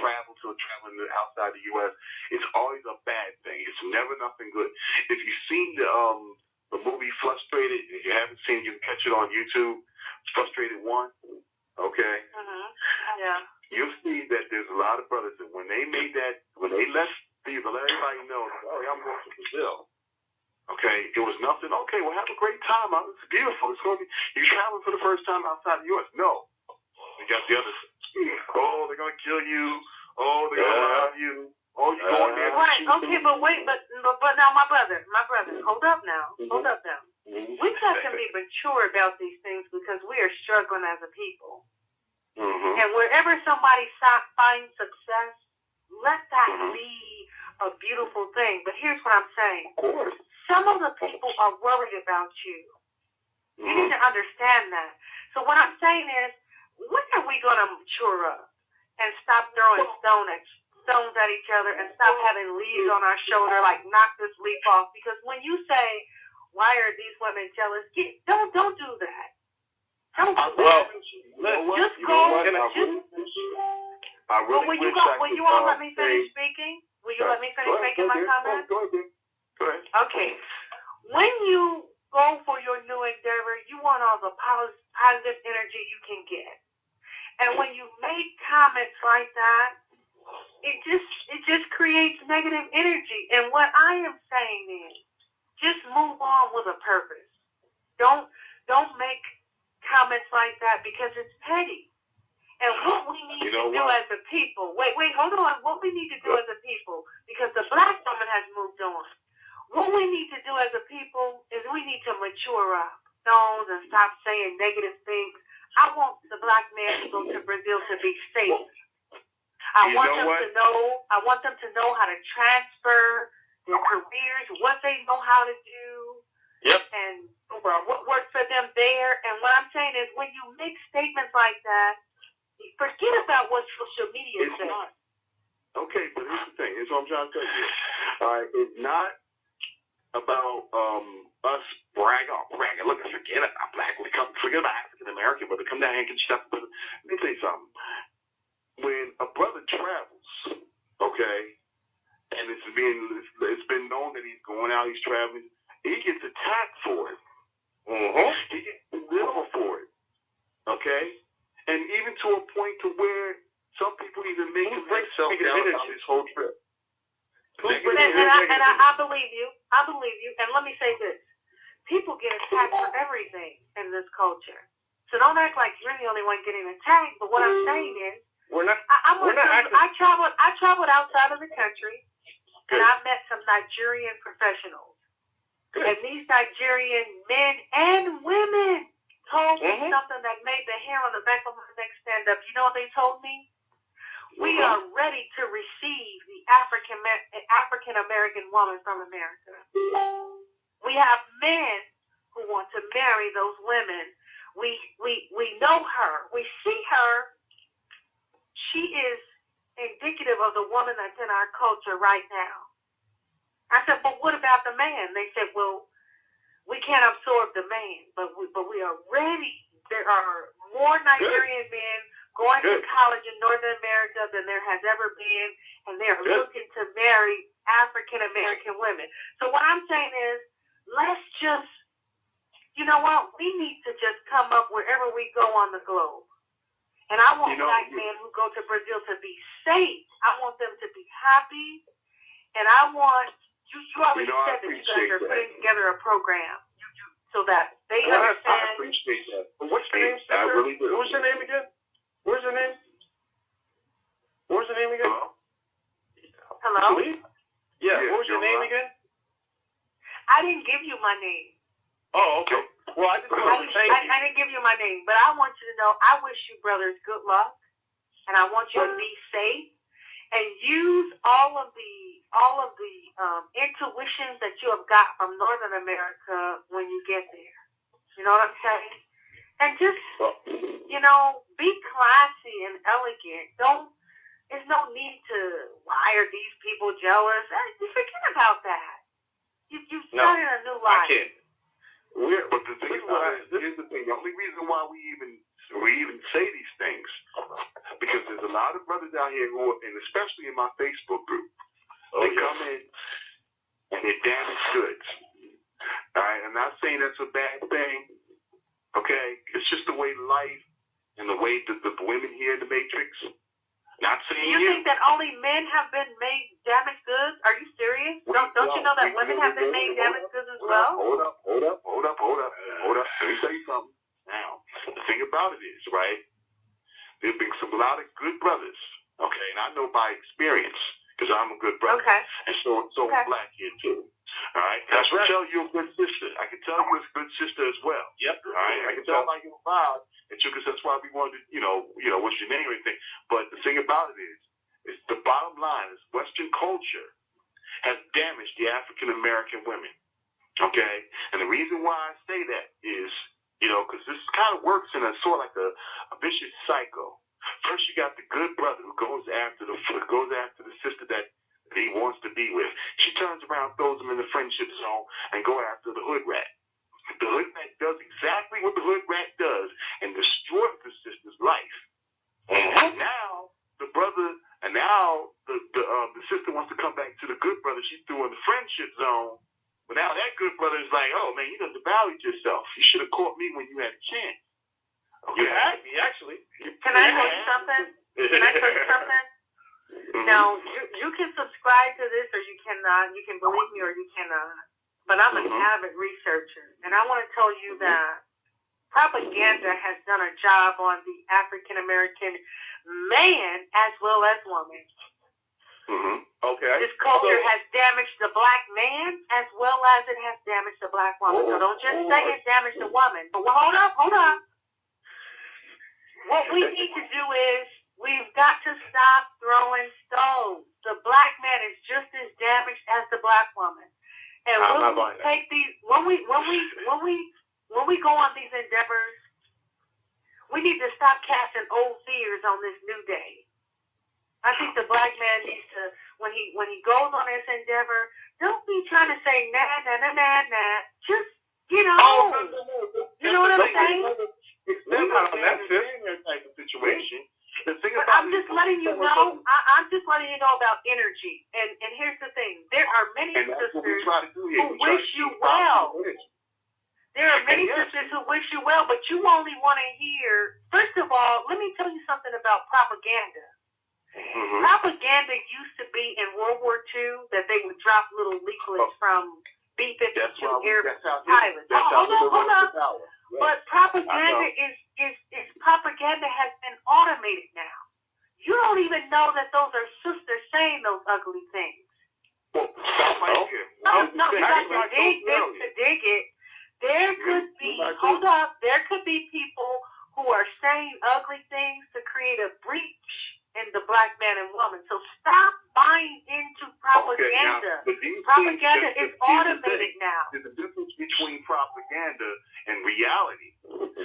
traveling outside the U.S. It's always a bad thing. It's never nothing good. If you've seen the movie Frustrated, if you haven't seen it, you can catch it on YouTube. Frustrated 1, okay? Yeah. You'll see that there's a lot of brothers that when they let everybody know, I'm going to Brazil. Okay, it was nothing. Okay, well, have a great time. It's beautiful. It's going to be. You're traveling for the first time outside the U.S. No, you got the other. Oh, they're going to kill you. Oh, they're going to rob you. Oh, you're going there. Right. Okay, but wait, but now, my brother, hold up now. We've got to be mature about these things because we are struggling as a people. And wherever somebody finds success, let that be a beautiful thing. But here's what I'm saying. Of course. Some of the people are worried about you. You need to understand that. So what I'm saying is, when are we going to mature up and stop throwing stones at each other and stop having leaves on our shoulder, like knock this leaf off? Because when you say, why are these women jealous? Don't do that. Don't do that. Just go. Will you all let me finish speaking? Will you let me finish making my comment? Go ahead. Okay. When you go for your new endeavor, you want all the positive energy you can get. And when you make comments like that, it just creates negative energy. And what I am saying is, just move on with a purpose. Don't make comments like that because it's petty. And what we need to do as a people, wait, hold on. What we need to do as a people, because the black woman has moved on. What we need to do as a people is we need to mature our stones and stop saying negative things. I want the black man to go to Brazil to be safe. I want them to know how to transfer their careers, what they know how to do, and what works for them there. And what I'm saying is, when you make statements like that, forget about what social media says. Okay, but here's the thing. Here's what I'm trying to tell you. All right, it's not about us bragging. Look, forget it. I'm black. Forget about African American, but come down here and get stuff. Let me tell you something. When a brother travels, okay, and it's been known that he's going out, he's traveling, he gets attacked for it. He gets belittled for it. Okay, and even to a point to where some people even make themselves down on this whole trip. And I believe you. And let me say this. People get attacked for everything in this culture. So don't act like you're the only one getting attacked. But what I'm saying is, I traveled outside of the country, and I met some Nigerian professionals. And these Nigerian men and women told me something that made the hair on the back of my neck stand up. You know what they told me? we are ready to receive the African American woman from America. We have men who want to marry those women. We know her. We see her. She is indicative of the woman that's in our culture right now. I said, but what about the man? They said, well, we can't absorb the man, but we are ready. There are more Nigerian men going to college in Northern America than there has ever been, and they're looking to marry African American women. So what I'm saying is, let's just, you know what? We need to just come up wherever we go on the globe. And I want black men who go to Brazil to be safe. I want them to be happy, and I want. You already said that you guys are putting together a program so that they understand. I appreciate that. What's your name, sir? I really do. What's your name again? Where's your name? What's your name again? Hello? Yeah, what was your name again? I didn't give you my name. Oh, okay. Well, I just want to thank you. I didn't give you my name, but I want you to know I wish you brothers good luck, and I want you to be safe and use all of the intuitions that you have got from Northern America when you get there. You know what I'm saying? And just, be classy and elegant. There's no need to, why are these people jealous? Forget about that. You started a new life. I can't. But the thing here's the thing. The only reason why we even say these things, because there's a lot of brothers out here who, and especially in my Facebook group, they come in and they damage goods. All right, I'm not saying that's a bad thing. Okay, it's just the way life and the way that the women here in the Matrix. Not saying you think that only men have been made damaged goods? Are you serious? Don't you know that women have been made damaged goods as well? Hold up. Let me tell you something. Now, the thing about it is, right, there's been a lot of good brothers, okay, and I know by experience, because I'm a good brother. Okay. And so is Black here, too. All right? I can tell you're a good sister. I can tell you're a good sister as well. Yep. All right? I can tell by your vibe, and because that's why we wanted to, what's your name or anything. But the thing about it is the bottom line is Western culture has damaged the African American women. Okay? And the reason why I say that is, because this kind of works in a sort of like a vicious cycle. First, you got the good brother who goes after the sister that he wants to be with. She turns around, throws him in the friendship zone, and go after the hood rat. The hood rat does exactly what the hood rat does and destroys the sister's life. And now the sister wants to come back to the good brother. She's through in the friendship zone. But now that good brother is like, oh man, you done devalued yourself. You should have caught me when you had a chance. Okay. You had me, actually. Can I tell you something? Mm-hmm. Now, you can subscribe to this or you cannot. You can believe me or you cannot. But I'm an avid researcher. And I want to tell you that propaganda has done a job on the African American man as well as woman. Mm-hmm. Okay. This culture has damaged the black man as well as it has damaged the black woman. So don't just say it damaged the woman. But hold up. What we need to do is we've got to stop throwing stones. The black man is just as damaged as the black woman. And when we take these, when we go on these endeavors, we need to stop casting old fears on this new day. I think the black man needs to, when he goes on this endeavor, don't be trying to say nah. Just you know what I'm saying. It's not that type of situation. But I'm just letting you know. I'm just letting you know about energy. And here's the thing: there are many sisters who wish you well. There are many sisters who wish you well, but you only want to hear. First of all, let me tell you something about propaganda. Mm-hmm. Propaganda used to be in World War II that they would drop little leaflets from B-52 air pilots. Hold on. But propaganda is propaganda has been automated now. You don't even know that those are sisters saying those ugly things. Well, no, you got to dig this to dig it. There could be, there could be people who are saying ugly things to create a breach in the black man man and woman. So stop buying into propaganda. Propaganda is automated now. There's a difference between propaganda and reality.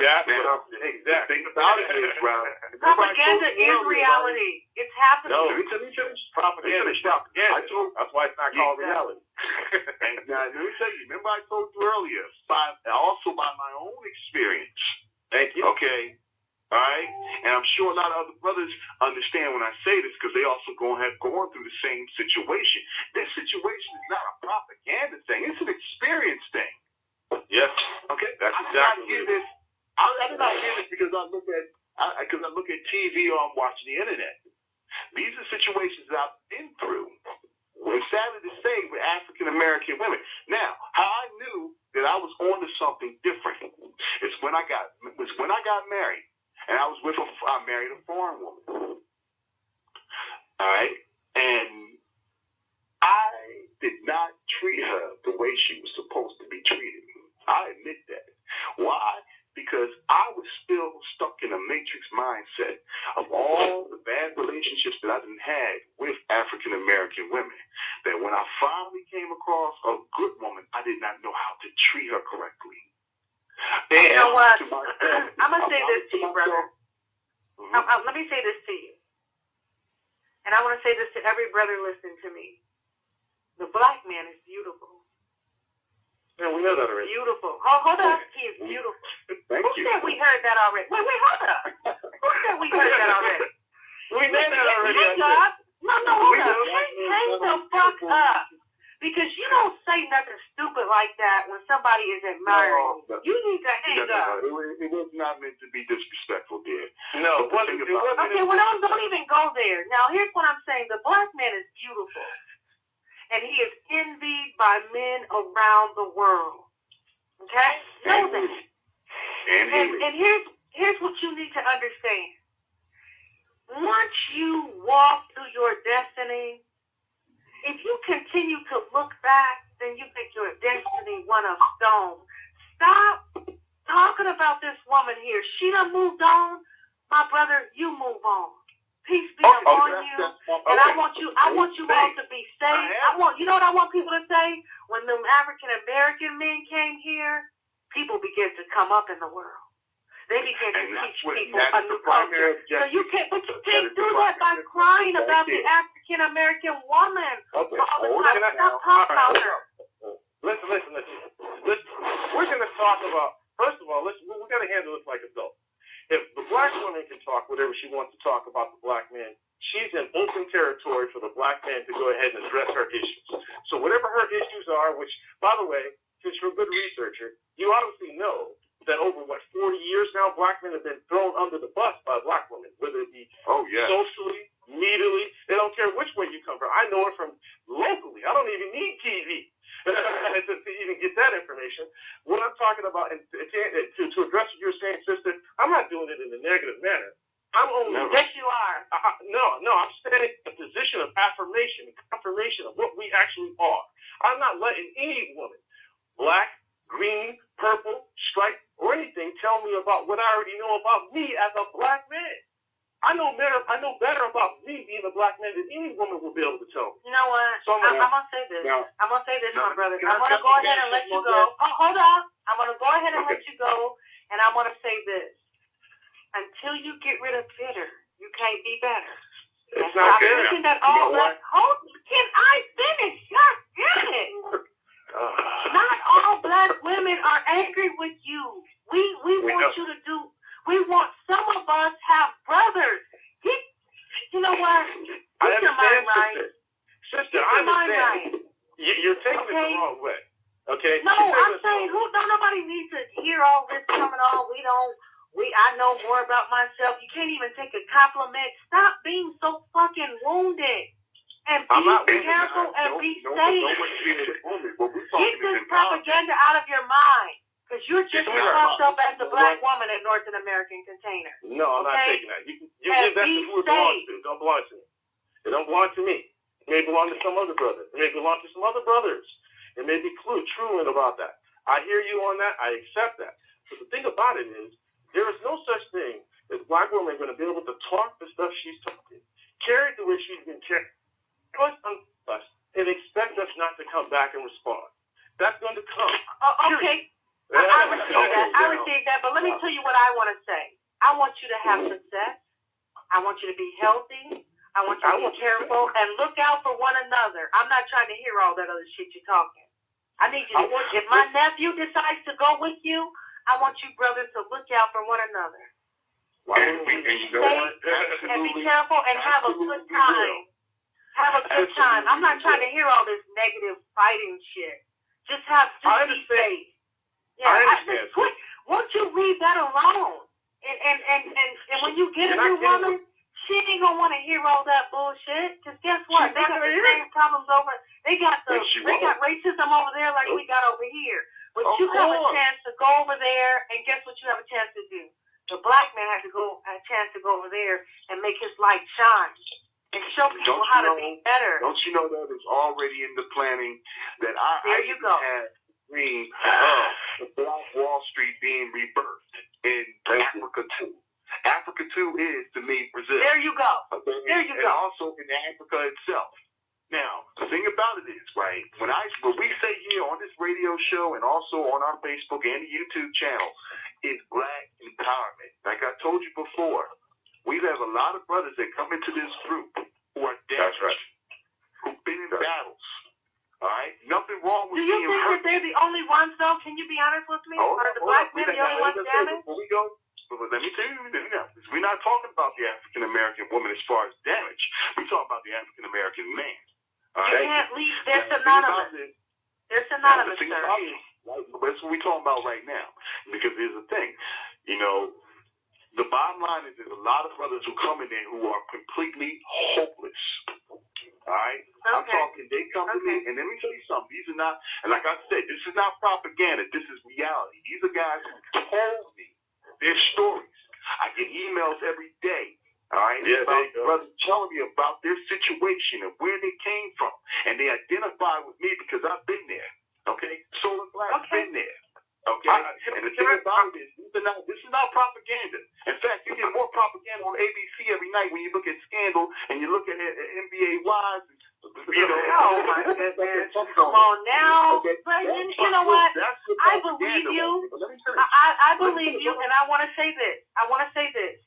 That's what I'm saying. Exactly. Think about it, Ralph. Propaganda is reality. It's happening. No, let me finish. Propaganda is propaganda. That's why it's not called reality. And now, let me tell you, remember I told you earlier, also by my own experience. Thank you. Okay. All right? And I'm sure a lot of other brothers understand when I say this because they also going through the same situation. This situation is not a propaganda thing. It's an experience thing. Yes. Okay? That's I exactly did not hear this. I did not hear this because I look at TV or I'm watching the internet. These are situations that I've been through. It's sadly to say with African American women. Now, how I knew that I was on to something different is when I got married, and I married a foreign woman. All right, and I did not treat her the way she was supposed to be treated. I admit that. Why? Because I was still stuck in a matrix mindset of all the bad relationships that I done had with African American women. That when I finally came across a good woman, I did not know how to treat her correctly. And you know what? I'm going to say this to you, brother. Let me say this to you. And I want to say this to every brother listening to me. The black man is beautiful. Yeah, we know that already. Beautiful. Hold up. He is beautiful. Who said we heard that already? Wait, hold up. Who said we heard that already? We know that already. Hang up. No, hold up. Hang the fuck up. Because you don't say nothing stupid like that when somebody is admiring you. You need to hang up. It was not meant to be disrespectful, dear. No, it wasn't. Okay, well, don't even go there. Now, here's what I'm saying. The black man is beautiful. And he is envied by men around the world. Okay? Know that. And here's what you need to understand. Once you walk through your destiny, if you continue to look back, then you make your destiny one of stone. Stop talking about this woman here. She done moved on. My brother, you move on. Peace be upon you. And I want you all to be safe. You know what I want people to say? When the African American men came here, people began to come up in the world. They began to teach people a new culture. So you can't do that by crying about the African American woman all the time. Stop talking about her. Listen. We're going to talk about, first of all, we're going to handle this like adults. If the black woman can talk whatever she wants to talk about the black man, she's in open territory for the black man to go ahead and address her issues. So whatever her issues are, which, by the way, since you're a good researcher, you obviously know that over, 40 years now, black men have been thrown under the bus by black women, whether it be socially, medially. They don't care which way you come from. I know it from locally. I don't even need TV to even get that information. What I'm talking about, and to address what you're saying, sister, I'm not doing it in a negative manner. I'm only... Yes, you are. No, I'm standing in a position of affirmation and confirmation of what we actually are. I'm not letting any woman, black, green, purple, striped, or anything, tell me about what I already know about me as a black man. I know better about me being a black man than any woman will be able to tell me. You know what? So I'm going to say this. I'm going to say this, my brother. I'm going to go ahead and let you go. Oh, hold on. I'm going to go ahead and let you go, and I'm going to say this. Until you get rid of bitter, you can't be better. It's not fair. Can I finish? God damn it. Not all black women are angry with you. We want you to do... We want some of us have brothers. You know what? Get your mind right. Sister, I understand. You're taking it the wrong way. Okay? No, I'm saying don't nobody needs to hear all this coming on. I know more about myself. You can't even take a compliment. Stop being so fucking wounded. And be careful and be safe. Get this propaganda out of your mind. Because you're just puffed up as a black woman in North American container. No, I'm not taking that. You give that to who it belongs to. It don't belong to me. It don't belong to me. It may belong to some other brother. It may belong to some other brothers. It may be truant about that. I hear you on that. I accept that. But the thing about it is, there is no such thing as black women going to be able to talk the stuff she's talking. carried the way she's been carried, us and expect us not to come back and respond. That's going to come. Okay. I receive that. I receive that. But let me tell you what I want to say. I want you to have success. I want you to be healthy. I want you to be careful and look out for one another. I'm not trying to hear all that other shit you're talking. I need you to, if my nephew decides to go with you, I want you brothers to look out for one another. And you know what? And be careful and have a good time. Have a good time. I'm not trying to hear all this negative fighting shit. Just be safe. Yeah, I understand. Won't you leave that alone? And when you get a new woman, she ain't gonna want to hear all that bullshit. Cause guess what? They got the same problems over. They got racism over there like we got over here. But you have a chance to go over there, and guess what? You have a chance to do. The black man has a chance to go over there and make his light shine and show people how to be better. Don't you know that it's already in the planning that I had dream of the Black Wall Street being rebirthed in Africa too. Africa too is to me Brazil. There you go. Okay? There you go. And also in Africa itself. Now, the thing about it is, right, what we say here on this radio show and also on our Facebook and the YouTube channel is black empowerment. Like I told you before, we have a lot of brothers that come into this group who are damaged, who've been in battles. All right? Nothing wrong with being hurt. Do you think that they're the only ones, though? Can you be honest with me? Are the black men the only ones damaged? Before we go, let me tell you, we're not talking about the African American woman as far as damage. We're talking about the African American man. You can't leave. They're synonymous. They're synonymous, sir. That's what we're talking about right now. Because here's the thing. You know, the bottom line is there's a lot of brothers who come in there who are completely hopeless. All right? Okay. I'm talking, they come to me, and let me tell you something. These are not, and like I said, this is not propaganda. This is reality. These are guys who told me their stories. I get emails every day. All right, about brothers telling me about their situation and where they came from, and they identify with me because I've been there. Okay, Solar Black's been there. Okay, and the thing about it is, this is not propaganda. In fact, you get more propaganda on ABC every night when you look at Scandal and you look at NBA Wives. You know, oh my goodness! Come on now, you know what? I believe you. I believe you, and I want to say this.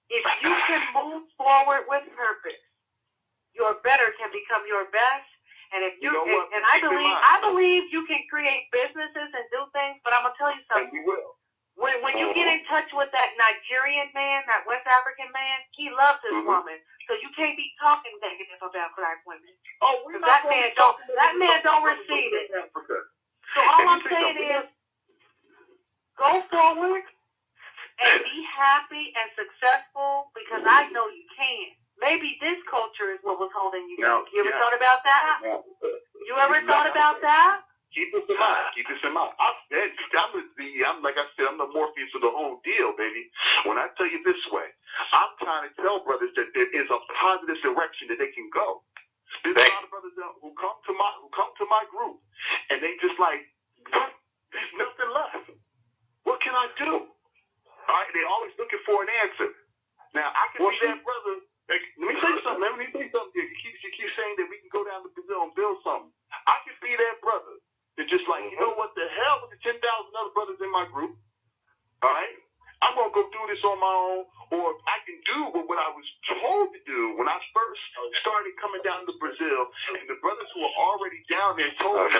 If you can move forward with purpose, your better can become your best. And if you, and I believe you can create businesses and do things. But I'm gonna tell you something. You will. When you get in touch with that Nigerian man, that West African man, he loves his woman. So you can't be talking negative about black women. Oh, that man don't receive it. So all I'm saying is, go forward. And be happy and successful because I know you can. Maybe this culture is what was holding you back. You ever thought about that? You ever thought about that? Keep this in mind. Keep this in mind. I'm like I said, I'm the Morpheus of the whole deal, baby. When I tell you this way, I'm trying to tell brothers that there is a positive direction that they can go. There's a lot of brothers who come to my group and they just like, what? There's nothing left. What can I do? All right, they're always looking for an answer. Now, I can be that brother. Like, let me tell you something. You keep saying that we can go down to Brazil and build something. I can be that brother. They're just like, you know what the hell with the 10,000 other brothers in my group? All right? I'm going to go do this on my own, or I can do what I was told to do when I first started coming down to Brazil, and the brothers who were already down there told me,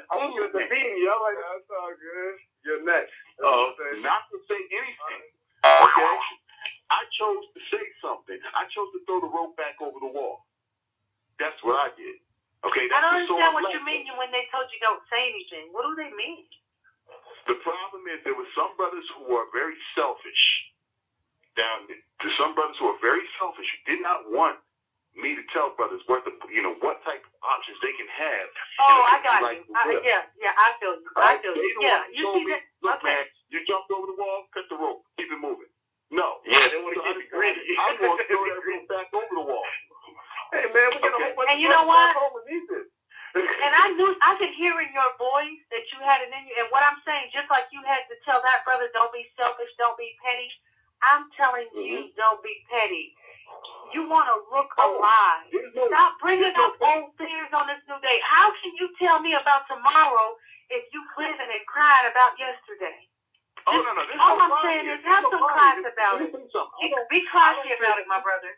I'm going to beat me. I'm like, that's all good. You're next. Not to say anything. Okay? I chose to say something. I chose to throw the rope back over the wall. That's what I did. Okay? I don't understand what you mean when they told you don't say anything. What do they mean? The problem is there were some brothers who are very selfish. Some brothers who are very selfish who did not want me to tell brothers what type of options they can have. Oh, I got you. Yeah, I feel you. I feel you. Yeah, you see that? Look, man, you jumped over the wall, cut the rope, keep it moving. No. Yeah, they want to keep it gritty. I'm going to throw that rope back over the wall. Hey, man, we got a whole bunch and you know what? And I could hear in your voice that you had it in you. And what I'm saying, just like you had to tell that brother, don't be selfish, don't be petty. I'm telling you, don't be petty. You want to look alive. Stop bringing up old fears on this new day. How can you tell me about tomorrow if you living and crying about yesterday? No. All I'm saying is have some class about it. Be classy about it, my brother.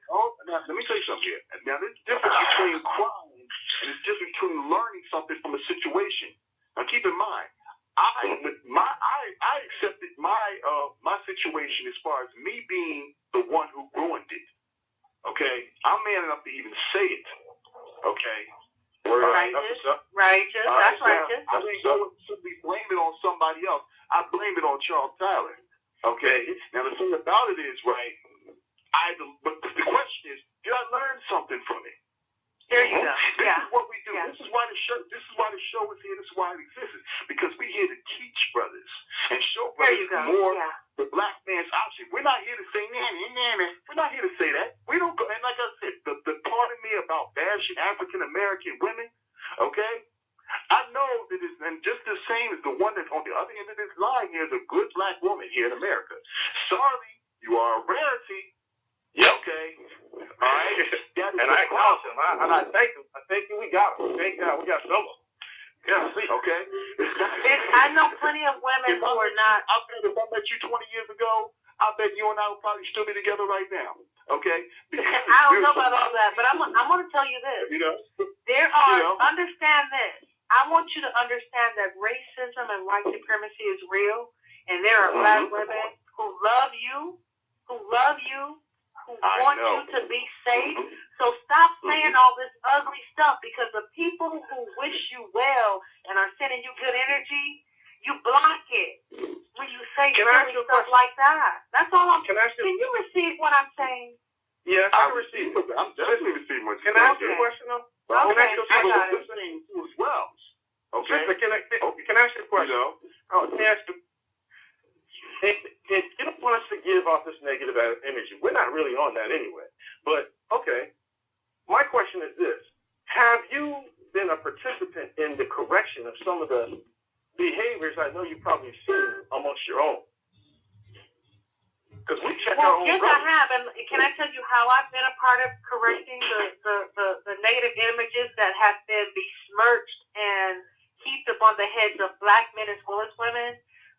Now, let me tell you something here. Now, there's a difference between crying and there's a difference between learning something from a situation. Now, keep in mind, I accepted my situation as far as me being the one who ruined it. Okay, I'm man enough to even say it. Okay. Righteous. That's righteous. I think no one should be blaming on somebody else. I blame it on Charles Tyler. Okay. Now the thing about it is, right? But the question is, did I learn something from it? There you go. This is what we do. Yeah. This is why the show is here. This is why it exists. Because we're here to teach brothers and show brothers more the black man's option. We're not here to say nanny. We're not here to say that. We don't go. And like I said, the part of me about bashing African American women, okay? I know that it's and just the same as the one that's on the other end of this line here is a good black woman here in America. Sorry, you are a rarity. Yeah. Okay. All right. And I acknowledge him. And I thank him. I thank you. We got him. Thank God. We got someone. Yeah. Okay. I know plenty of women who are not. I bet if I met you 20 years ago, I bet you and I would probably still be together right now. Okay. I don't know about all that, but I'm going to tell you this. Understand this. I want you to understand that racism and white supremacy is real, and there are black women who love you, who want you to be safe. So stop saying all this ugly stuff, because the people who wish you well and are sending you good energy, you block it when you say silly stuff like that. That's all I'm saying. Can you receive what I'm saying? Yes, I can receive it. I'm definitely receiving what you're saying. Can I ask you a question, though? Okay, I got it. As well. Okay. Can I ask you a question? Let me ask you. You don't want us to give off this negative energy. We're not really on that anyway. But, okay, my question is this. Have you been a participant in the correction of some of the behaviors I know you've probably seen amongst your own? Because we check our own yes, I have. And can I tell you how I've been a part of correcting the negative images that have been besmirched and heaped upon the heads of black men as well as women?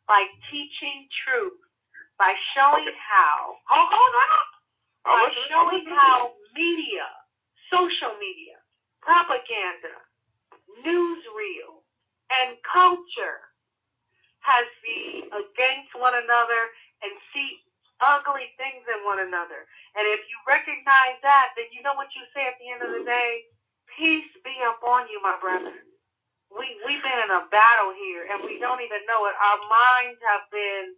By teaching truth, by showing how, by showing how media, social media, propaganda, newsreel, and culture has been against one another and see ugly things in one another. And if you recognize that, then you know what you say at the end of the day, peace be upon you, my brother. We've been in a battle here, and we don't even know it. Our minds have been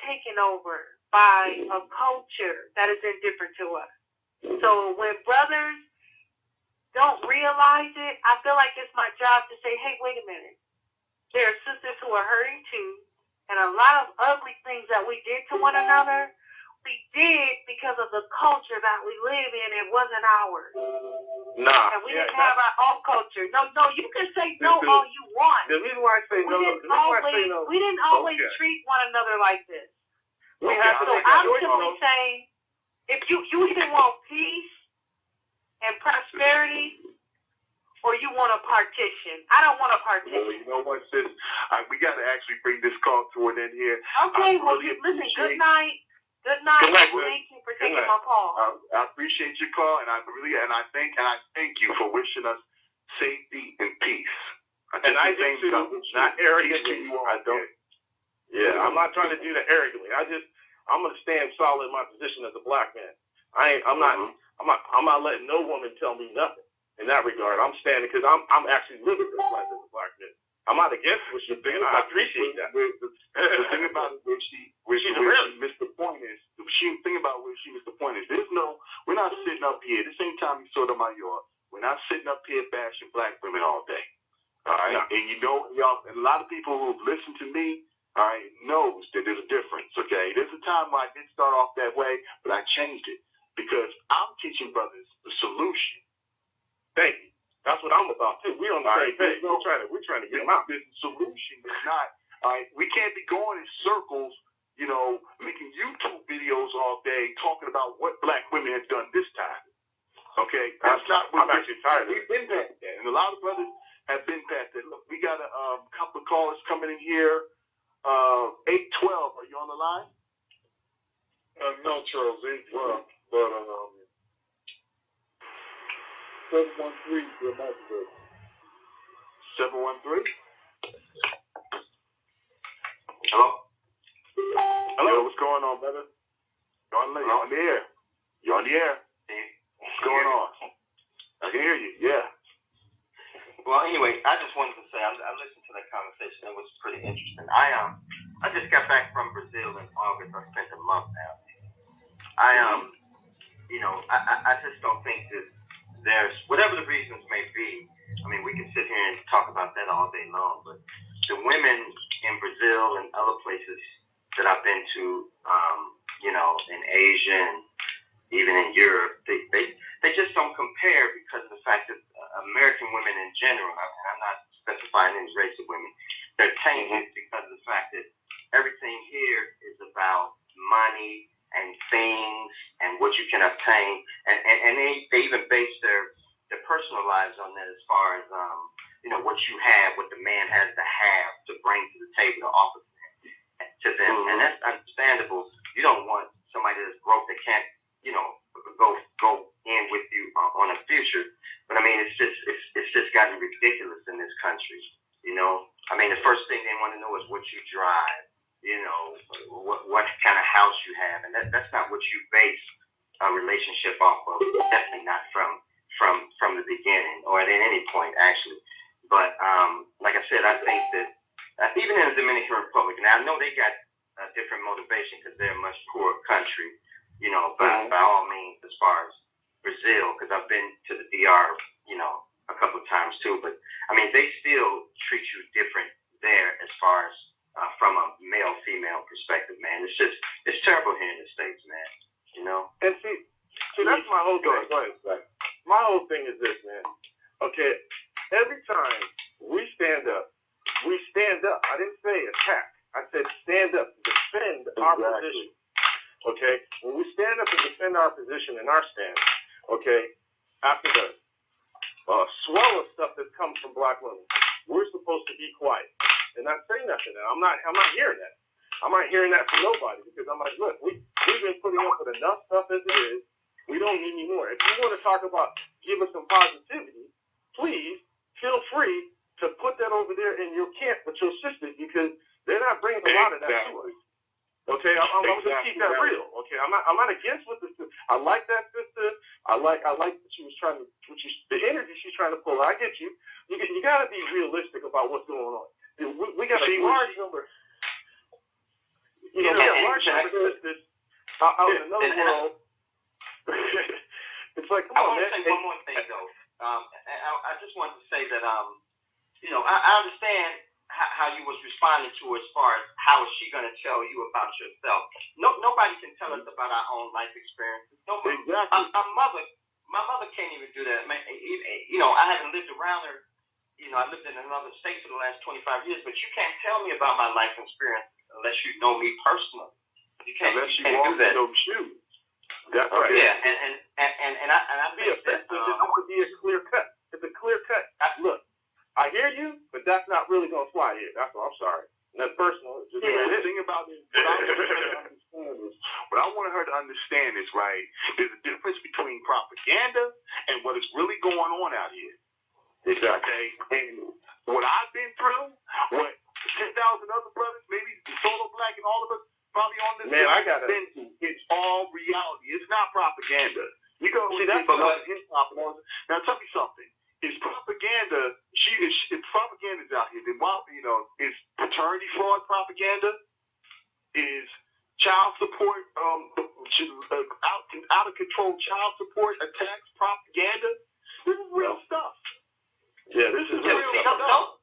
taken over by a culture that is indifferent to us. So when brothers don't realize it, I feel like it's my job to say, hey, wait a minute. There are sisters who are hurting too, and a lot of ugly things that we did to one another, we did because of the culture that we live in. It wasn't ours. Nah. And we didn't have our own culture. No, you can say no all you want. The reason why I say no, we didn't always treat one another like this. So I'm simply saying, if you either want peace and prosperity, or you want a partition. I don't want a partition. Well, you know what, sis? We got to actually bring this call to an end here. Okay, listen, good night. Good night. Thank you for taking my call. I appreciate your call, and I thank you for wishing us safety and peace. And I do too, not arrogantly. I don't. Yeah, I'm not trying to do that arrogantly. I'm gonna stand solid in my position as a black man. I'm not letting no woman tell me nothing in that regard. I'm standing because I'm actually living this life as a black man. I'm not against what she's doing. I appreciate that. The thing about it, where she missed the point is, we're not sitting up here. This ain't Tommy Sotomayor. We're not sitting up here bashing black women all day. All right? No. And you know, y'all, and a lot of people who've listened to me, all right, knows that there's a difference, okay? There's a time where I did start off that way, but I changed it because I'm teaching brothers the solution. Thank you. That's what I'm about too. We're on the same page. We're trying to get them out. The solution is not, all right, we can't be going in circles making YouTube videos all day talking about what black women have done this time. Okay, that's not what I'm actually tired of it. We've been past that, and a lot of brothers have been past that. Look, we got a couple of callers coming in here. 812, are you on the line? No, Charles, 812, but 713 is the message. 713. Hello? Hello, what's going on, brother? You're on the air. You're on the air. What's going on? I can hear you, yeah. Well, anyway, I just wanted to say I listened to that conversation. It was pretty interesting. I just got back from Brazil in August. I spent a month out there. I just don't think that there's, whatever the reasons may be, I mean, we can sit here and talk about that all day long, but the women in Brazil and other places that I've been to, in Asia and even in Europe, they just don't compare because of the fact that American women in general, I'm not specifying any race of women, they're tainted because of the fact that everything here is about money and things and what you can obtain, and they even base their personal lives on that as far as what you have, what the man has to have to bring to the table to offer to them, and that's understandable. You don't want somebody that's broke that can't go in with you on a future, but I mean it's just gotten ridiculous in this country. I mean the first thing they want to know is what you drive, what kind of house you have, and that's not what you base a relationship off of. Definitely not from the beginning or at any point actually. But like I said, I think that even in the Dominican Republic, now I know they got a different motivation because they're a much poorer country, by all means as far as Brazil, because I've been to the DR, a couple of times too. But I mean, they still treat you different there as far as from a male-female perspective, man. It's terrible here in the States, man. And see, that's my whole thing. Go ahead. My whole thing is this, man. Okay, every time we stand up. I didn't say attack. I said stand up, defend our position. Okay, when we stand up and defend our position and our stance, okay, after the swell of stuff that comes from black women, we're supposed to be quiet and not say nothing. Now, I'm not hearing that. I'm not hearing that from nobody because I'm like, look, we've been putting up with enough stuff as it is. We don't need any more. If you want to talk about give us some positivity, please feel free to put that over there in your camp with your sisters because they're not bringing a lot of that to us. Okay, I'm gonna keep that real. Okay, I'm not against what the sister. I like that sister. I like what she was trying to, the energy she's trying to pull. I get you. You got to be realistic about what's going on. We got a large number. We got a large number of sisters out in another world. It's like, come on, man. I want to say one more thing though. I just wanted to say that I understand how you was responding to as far as how is she going to tell you about yourself. Nobody can tell us about our own life experiences. Nobody. Exactly. My mother can't even do that. I haven't lived around her. I lived in another state for the last 25 years, but you can't tell me about my life experience unless you know me personally. You can't. Unless you can't do that. Those shoes. That's right. Yeah, and I think that it would be a clear cut. It's a clear cut. Look. I hear you, but that's not really going to fly here. That's all. I'm sorry. That's personal. The thing about it, what I want her to understand is, right, there's a difference between propaganda and what is really going on out here. Exactly. Okay? And what I've been through, what 10,000 other brothers, maybe Solo Black and all of us probably on this been through, it's all reality. It's not propaganda. You go see that's hip-hop. Now, tell me something. Is propaganda? If propaganda's out here, then is paternity fraud propaganda? Is child support out of control child support attacks propaganda? This is real stuff. Yeah, this is real stuff.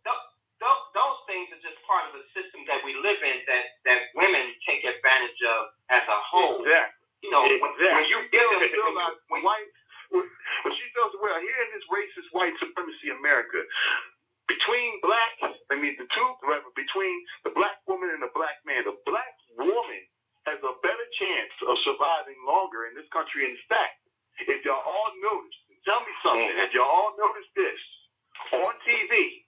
Those things are just part of the system that we live in that women take advantage of as a whole. Exactly. When you get them when she tells the world, here in this racist white supremacy America, between the black woman and the black man, the black woman of surviving longer in this country. In fact, if y'all all noticed, tell me something, if y'all all noticed this on TV,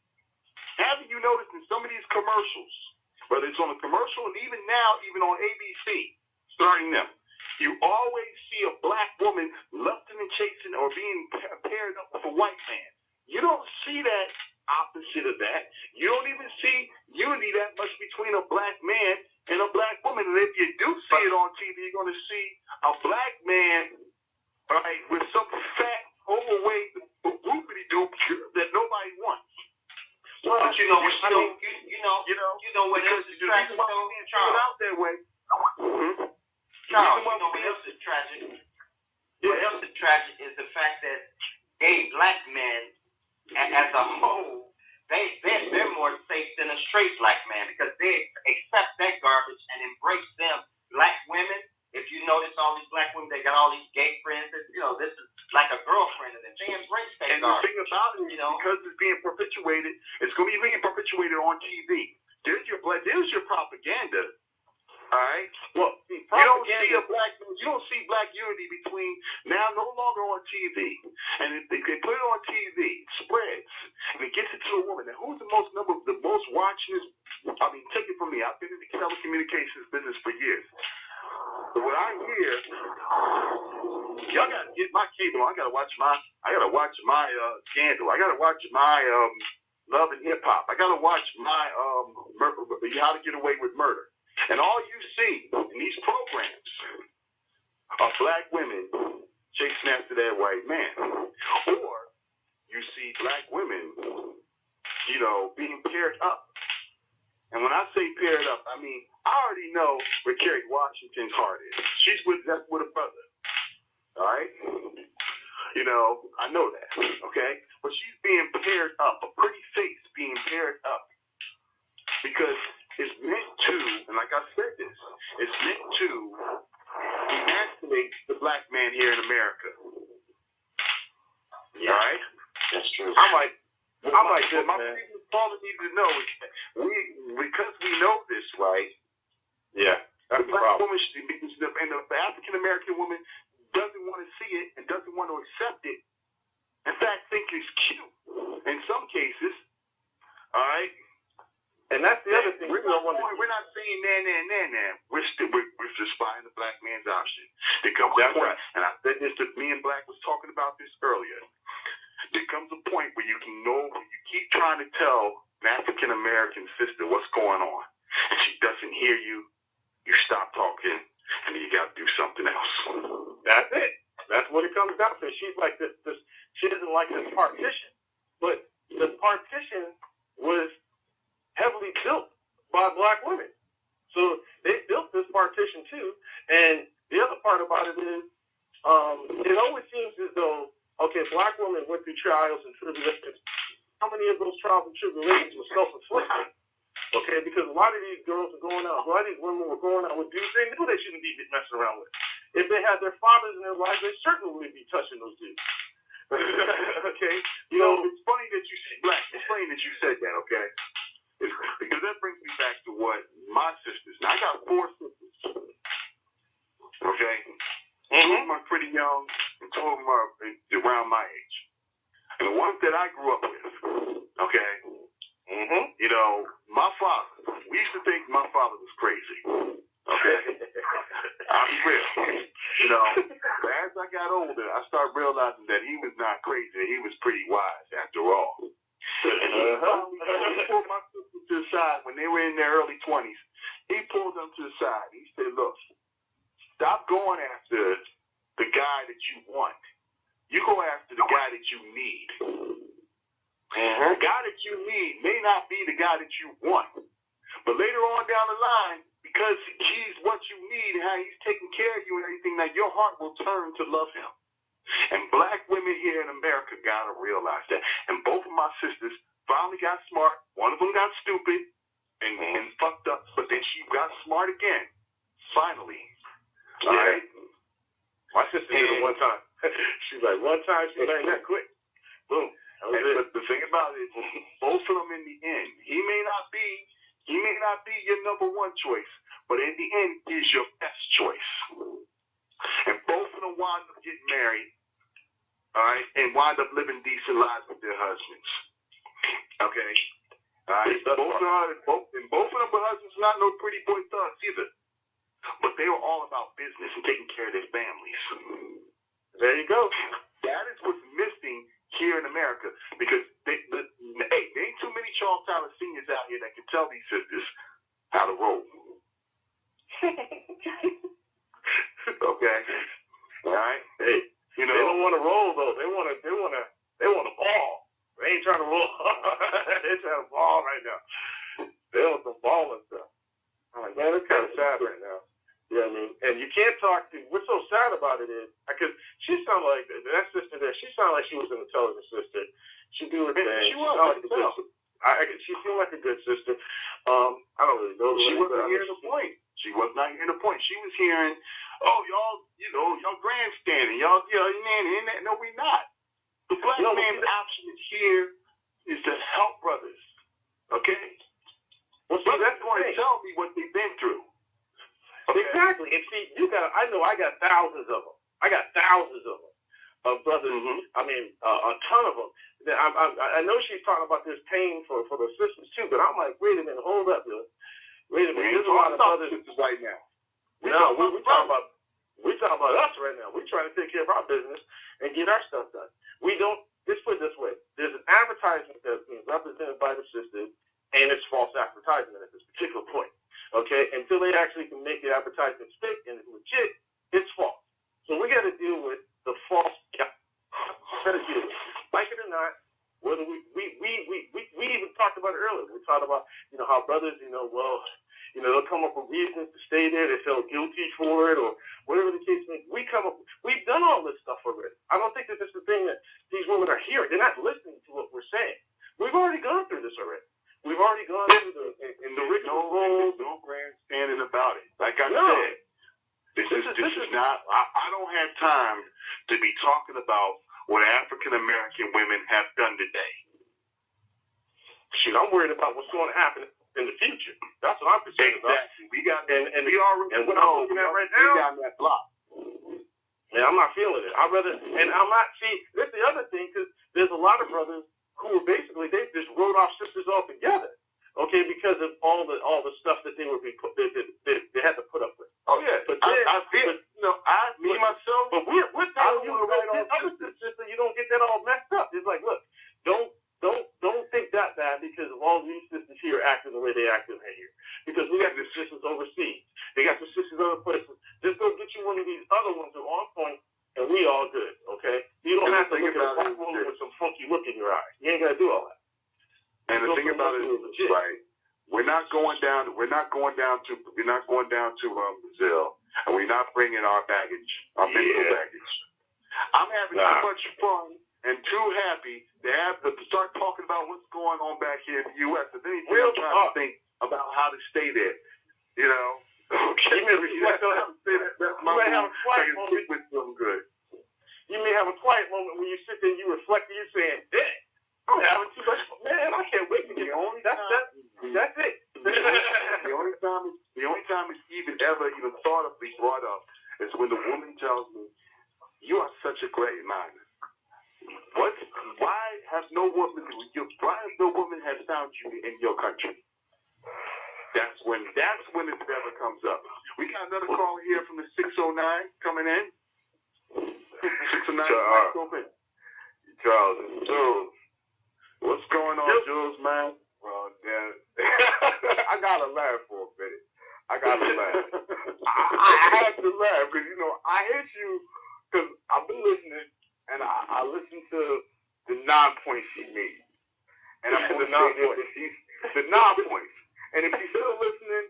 haven't you noticed in some of these commercials, whether it's on a commercial and even now, even on ABC, starting them, you always see a black woman lusting and chasing or being paired up with a white man. You don't see that opposite of that. You don't even see unity that much between a black man and a black woman. And if you do see it on TV, you're going to see a black man, right, with some fat, overweight, whoopity-doop that nobody wants. Well, but you know what else is tragic? Out that way. Charles, you know what else is tragic? What else is tragic is the fact that gay black men, as a whole, they're more safe than a straight black man because they accept that garbage and embrace them. Black women, if you notice all these black women, they got all these gay friends. You know, this is like a girlfriend, and they embrace that and garbage. The thing about it, because it's being perpetuated, it's going to be being perpetuated on TV. There's your propaganda. All right. Well, you don't see black unity between now no longer on TV, and if they put it on TV, it spreads and it gets it to a woman. Now, who's the most watching this? I mean, take it from me. I've been in the telecommunications business for years. But what I hear, y'all gotta get my cable. I gotta watch my Scandal. I gotta watch my Love and Hip Hop. I gotta watch my How to Get Away with Murder. And all you see in these programs are black women chasing after that white man. Or you see black women, being paired up. And when I say paired up, I mean, I already know where Kerry Washington's heart is. That's with a brother. All right? I know that. Okay? But she's being paired up, a pretty face being paired up. Because it's meant to, and like I said this, it's meant to emasculate the black man here in America. Yeah. All right? That's true. My people calling me to know is that because we know this, right? Yeah. That's the black woman, and the African American woman doesn't want to see it and doesn't want to accept it. In fact, think it's cute in some cases. All right? And that's the other thing. We're not saying nah. We're just buying the black man's option. There comes a point, and I said this to me and Black was talking about this earlier. There comes a point where you keep trying to tell an African American sister what's going on, and she doesn't hear you. You stop talking, and then you got to do something else. That's it. That's what it comes down to. She's like this. She doesn't like this partition, but the partition was heavily built by black women. So they built this partition too. And the other part about it is, it always seems as though, okay, black women went through trials and tribulations. How many of those trials and tribulations were self-inflicted? Okay, because a lot of these girls are going out, a lot of these women were going out with dudes they knew they shouldn't be messing around with. If they had their fathers in their lives, they certainly wouldn't be touching those dudes. Okay? It's funny that you say Black. It's funny that you said that, okay? Because that brings me back to what my sisters. Now, I got 4 sisters. Okay? Mm-hmm. 2 of them are pretty young, and 2 of them are around my age. And the ones that I grew up with, okay? Mm-hmm. My father, we used to think my father was crazy. Okay? I'm real. As I got older, I started realizing that he was not crazy, that he was pretty wise after all. And he pulled my sister to the side when they were in their early 20s. He pulled them to the side. He said, look, stop going after the guy that you want. You go after the guy that you need. Mm-hmm. The guy that you need may not be the guy that you want. But later on down the line, because he's what you need and how he's taking care of you and everything, that your heart will turn to love him. And black women here in America got to realize that. And both of my sisters finally got smart. One of them got stupid and fucked up, but then she got smart again. Finally. All right? My sister did it one time. She's like, one time she learned that quick. Boom. But the thing about it, both of them in the end, he may not be your number one choice, but in the end, he's your best choice. them wind up getting married, all right, and wind up living decent lives with their husbands. Okay? All right? Both of them husbands not no pretty boy thugs either. But they were all about business and taking care of their families. There you go. That is what's missing here in America, because there ain't too many Charles Tyler seniors out here that can tell these sisters how to roll. Okay, all right. Hey, they don't want to roll though. They want to ball. They ain't trying to roll. They're trying to ball right now. They want some ball and stuff. I'm like, man, it's kind of sad right now. You know what I mean? And you can't talk to. What's so sad about it is because she sounded like that sister there. She sounded like she was an intelligent sister. She do her thing. She was like a good sister. She seemed like a good sister. I don't really know. She wasn't hearing the point. She was not hearing the point. She was hearing, oh, y'all grandstanding, y'all, no, we not. The black man's option is here is to help brothers. Okay? Well, see, that's going to tell me what they've been through. Okay? Exactly. And see, I know I got thousands of them. Of brothers. Mm-hmm. I mean, a ton of them. I know she's talking about this pain for the sisters too, but I'm like, wait a minute, hold up, yo. Wait a minute, there's a lot of brothers right now. We're talking about us right now. We're trying to take care of our business and get our stuff done. We don't. Let's put it this way: there's an advertisement that's being represented by the sisters, and it's false advertisement at this particular point. Okay, until they actually can make the advertisement stick and it's legit, it's false. So we got to deal with the false. Yeah, got to deal with it. Like it or not, whether we even talked about it earlier. We talked about how brothers, they'll come up with reasons to stay there. They feel guilty for it or whatever the case may be. We've done all this stuff already. I don't think that this is the thing that these women are hearing. They're not listening to what we're saying. We've already gone through this already. We've already gone through the ritual roles. No grandstanding about it. Like I said, this is not. I don't have time to be talking about what African American women have done today. Shoot, I'm worried about what's going to happen in the future. That's what I'm concerned about. We got and what I'm looking at right now. We got that block. Yeah, I'm not feeling it. I'm not. See, that's the other thing, because there's a lot of brothers who are basically they just wrote off sisters altogether. Okay, because of all the stuff that they had to put up with. Oh yeah, but then, myself. But we're telling you, sister, you don't get that all messed up. It's like, look, don't think that bad because of all these sisters here acting the way they act in here. Because we got the sisters overseas, they got the sisters other places. Just go get you one of these other ones who are on point, and we all good. Okay, you don't have to look at a black woman with some funky look in your eyes. You ain't gotta do all that. And the thing about it is, right? We're not going down to Brazil, and we're not bringing our baggage, our mental baggage. I'm having too much fun and too happy to start talking about what's going on back here in the U.S. If anything, I'm trying to think about how to stay there. Okay. You may have a quiet moment when you sit there and you reflect and you're saying, dang, I'm having too much fun. Man, I can't wait to get home. That's it. The only time it's even thought of being brought up is when the woman tells me, you are such a great man. Why has no woman has found you in your country? That's when it ever comes up. We got another call here from the 609 coming in. 609 open. Charles, Jules. What's going on, Jules, man? Well, damn. I gotta laugh for a minute. I have to laugh because I hit you because I've been listening and I listened to the 9 points she made. And I'm going to say the 9 points. And if she's still listening,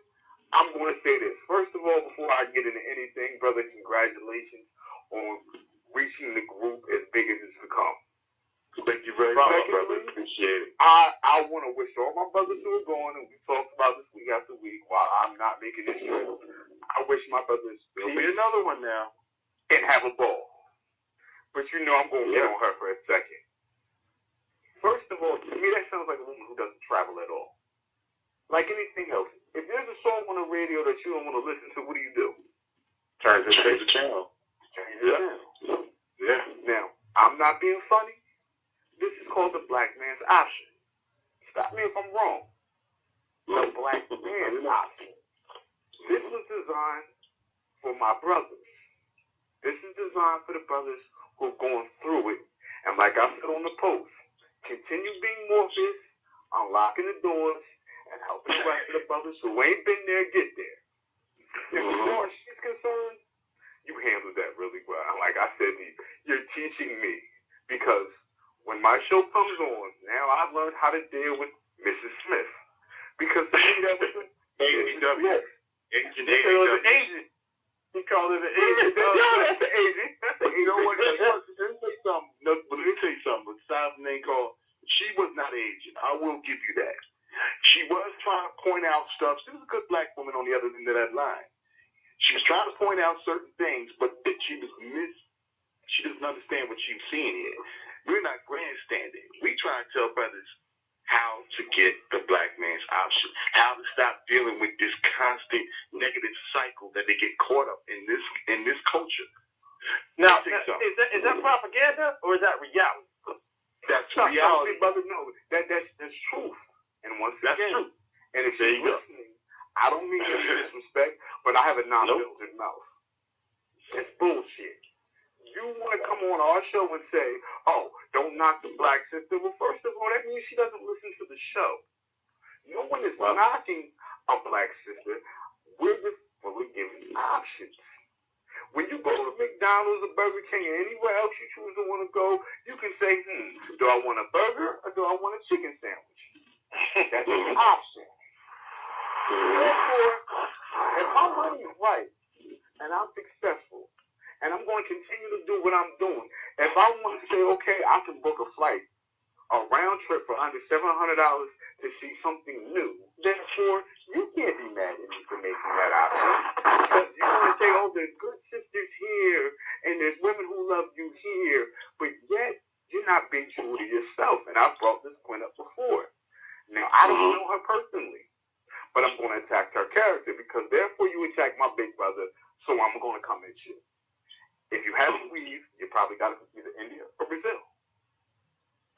I'm going to say this. First of all, before I get into anything, brother, congratulations on reaching the group as big as it's become. Thank you very much, brother. Appreciate it. I want to wish all my brothers who are going, and we talked about this week after week while I'm not making this trip. I wish my brothers will be another one now and have a ball. But I'm going to get on her for a second. First of all, to me, that sounds like a woman who doesn't travel at all. Like anything else, if there's a song on the radio that you don't want to listen to, what do? Change the channel. Change Yeah. Now, I'm not being funny. This is called the black man's option. Stop me if I'm wrong. The black man's option. This was designed for my brothers. This is designed for the brothers who've gone through it. And like I said on the post, continue being Morpheus, unlocking the doors, and helping the rest of the brothers who ain't been there get there. As far as she's concerned, you handled that really well. Like I said, you're teaching me because when my show comes on, now I've learned how to deal with Mrs. Smith. Because to me, that's an AEW. Agent. He called it an agent. That's an agent. You know what? Let me say something. No, but let me tell you something. Besides the name called, she was not an agent. I will give you that. She was trying to point out stuff. She was a good black woman on the other end of that line. She was trying to point out certain things, but she doesn't understand what she's seeing here. We're not grandstanding. We try to tell brothers how to get the black man's option, how to stop dealing with this constant negative cycle that they get caught up in this culture. Now, is that propaganda or is that reality? That's reality, brother. No, that's truth. And once again, and if you're listening, I don't mean to disrespect, but I have a non-filtered mouth. It's bullshit. You want to come on our show and say, oh, don't knock the black sister. Well, first of all, that means she doesn't listen to the show. No one is knocking a black sister. We're just fully giving options. When you go to McDonald's or Burger King or anywhere else you choose to want to go, you can say, do I want a burger or do I want a chicken sandwich? That's an option. Therefore, if my money is right and I'm successful and I'm going to continue to do what I'm doing, if I want to say, okay, I can book a flight, a round trip for under $700 to see something new, therefore, you can't be mad at me for making that option. Because you want to say, oh, there's good sisters here and there's women who love you here, but yet you're not being true to yourself. And I've brought this point up before. Now, I don't know her personally, but I'm going to attack her character because therefore you attack my big brother, so I'm going to come at you. If you haven't weave, you probably got to either India or Brazil.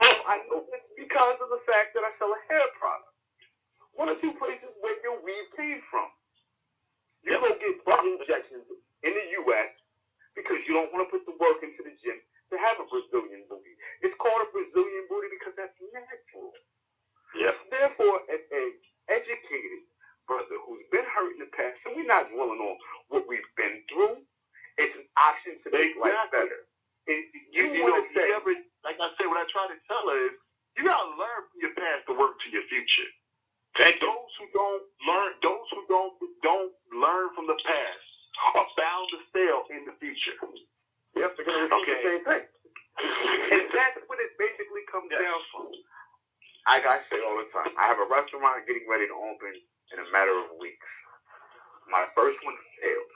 So I know this because of the fact that I sell a hair product. One or two places where your weave came from. You go get butt injections in the U.S. because you don't want to put the work into the gym to have a Brazilian booty. It's called a Brazilian booty because that's natural. Yes. Therefore, as an educated brother who's been hurt in the past, and we're not dwelling on what we've been through, it's an option to make life better. You want to say, like I said, what I try to tell her is, you got to learn from your past to work to your future. And those who don't learn from the past are bound to fail in the future. Yes, they're going to repeat the same thing. And that's what it basically comes down from. Like I say all the time, I have a restaurant getting ready to open in a matter of weeks. My first one failed.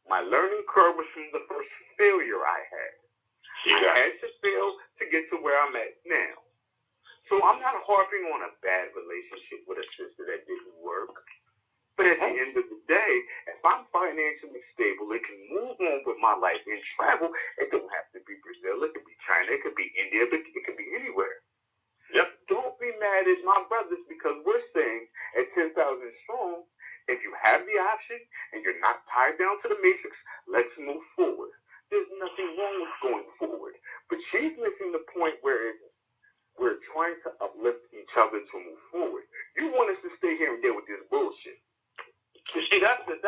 My learning curve was from the first failure I had. I had to fail to get to where I'm at now. So I'm not harping on a bad relationship with a sister that didn't work. But at the end of the day, if I'm financially stable, it can move on with my life and travel. It don't have to be Brazil. It could be China. It could be India. But it could be anywhere. Yep. Don't be mad at my brothers because we're saying at 10,000 strong, if you have the option and you're not tied down to the matrix, let's move forward. There's nothing wrong with going forward. But she's missing the point where we're trying to uplift each other to move forward. You want us to stay here and deal with this bullshit. See, that's what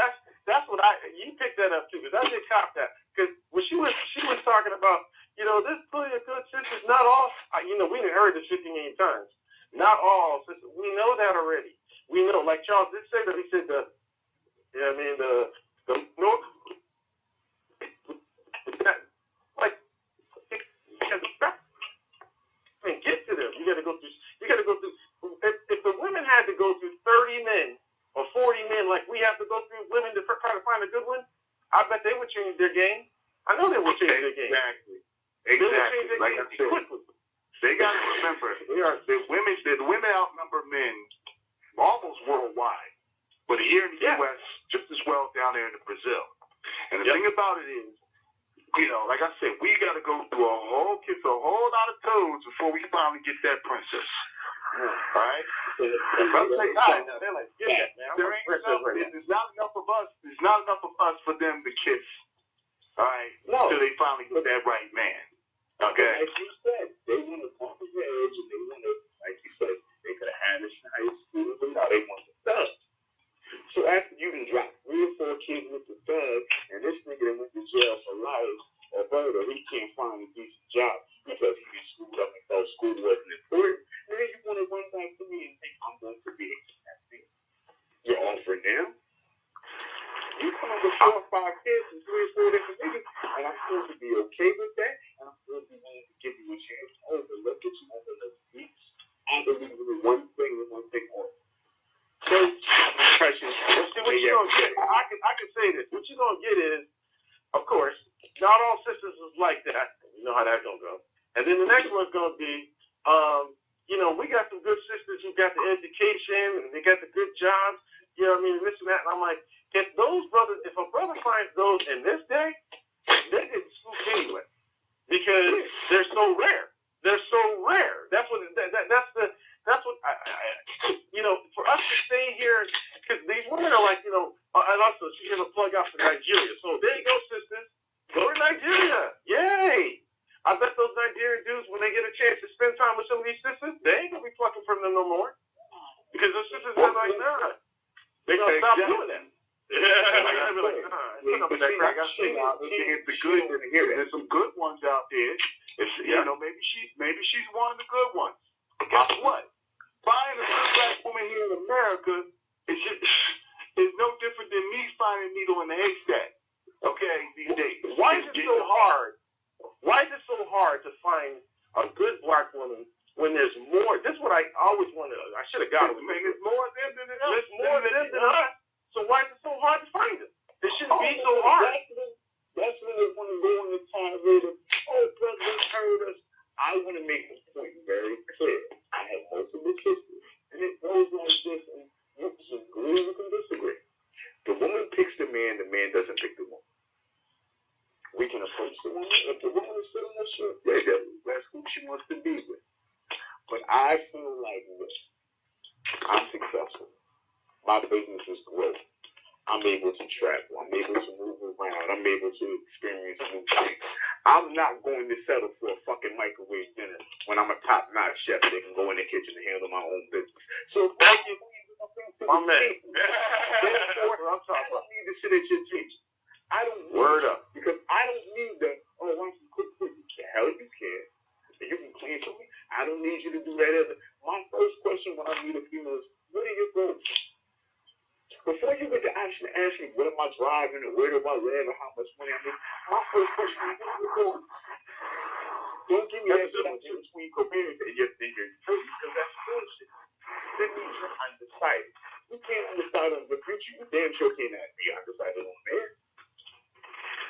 you picked that up too, because I did cop that. Because when she was talking about, this plenty of good sisters, not all, we done heard this 50 million times. Not all sisters. We know that already. We know, like Charles did say that, he said the North, get to them. You got to go through, if the women had to go through 30 men or 40 men like we have to go through women to try to find a good one, I bet they would change their game. I know they would change their game. Exactly. Like I said, they got to remember, the women outnumber men almost worldwide, but here in the U.S. just as well down there in Brazil. And the thing about it is, you know, like I said, we got to go through kiss a whole lot of toes before we finally get that princess. All right? They're like, get that, man. There's not enough of us. There's not enough of us for them to kiss. All right? No. Until they finally get that right man. Okay? Like you said, they want to bump his edge, and they want to, like you said, they could have had this in high school, but now they want the thug. So after you can drop 3 or 4 kids with the thug, and this nigga that went to jail for life or murder, he can't find a decent job because he been screwed up and thought school wasn't important, and then you want to run back to me and think I'm going to be accepting your offer now? You come up with 4 or 5 kids and 3 or 4 different niggas, and I'm supposed to be okay with that, and I'm supposed to be willing to give you a chance to overlook it, you overlook the beats. I believe in one thing and one thing only. So, precious. What you gonna get? I can say this. What you gonna get is, of course, not all sisters is like that. You know how that's gonna go. And then the next one's gonna be, you know, we got some good sisters who got the education and they got the good jobs. You know what I mean? This and that. And I'm like, if a brother finds those in this day, they get scooped anyway because they're so rare. They're so rare. That's what. That's what. You know, for us to stay here, because these women are like, you know, and also she gave a plug out for Nigeria. So there you go, sisters. Go to Nigeria. Yay! I bet those Nigerian dudes, when they get a chance to spend time with some of these sisters, they ain't gonna be plucking from them no more. Because those sisters are like, nah. They're gonna stop doing that. Yeah, it's the good in here. There's some good ones out there. You know, maybe she's one of the good ones. But guess what? Finding a good black woman here in America is no different than me finding a needle in the haystack. Okay, these days. Why is it so hard? Why is it so hard to find a good black woman when there's more? This is what I always wanted. I should have got it. There's more of them than us. There's more of them than us. So why is it so hard to find them? It shouldn't be so hard. That's when they want to go on the tirade of, oh, president heard us. I want to make the point very clear. I have multiple sisters, and it goes like this, and you can agree, you can disagree. The woman picks the man doesn't pick the woman. We can approach the woman. If the woman is feeling that shit, that's who she wants to be with. But I feel like this. I'm successful. My business is growth. I'm able to travel. I'm able to move around. I'm able to experience new things. I'm not going to settle for a fucking microwave dinner when I'm a top-notch chef that can go in the kitchen and handle my own business. So, thank you. My man. Therefore, I don't need to sit at your table. I don't need Word up. Because I don't need the, why don't you cook for me? The hell you can. And you can clean for me. I don't need you to do that either. My first question when I meet a female is, what are your goals? Before you get to actually ask me what am I driving and where do I live and how much money I make, my first question is, what are you doing? Don't give me that shit in between community and your fingers, because that's bullshit. That means you're undecided. You can't decide on the future. You damn sure can't be undecided on there.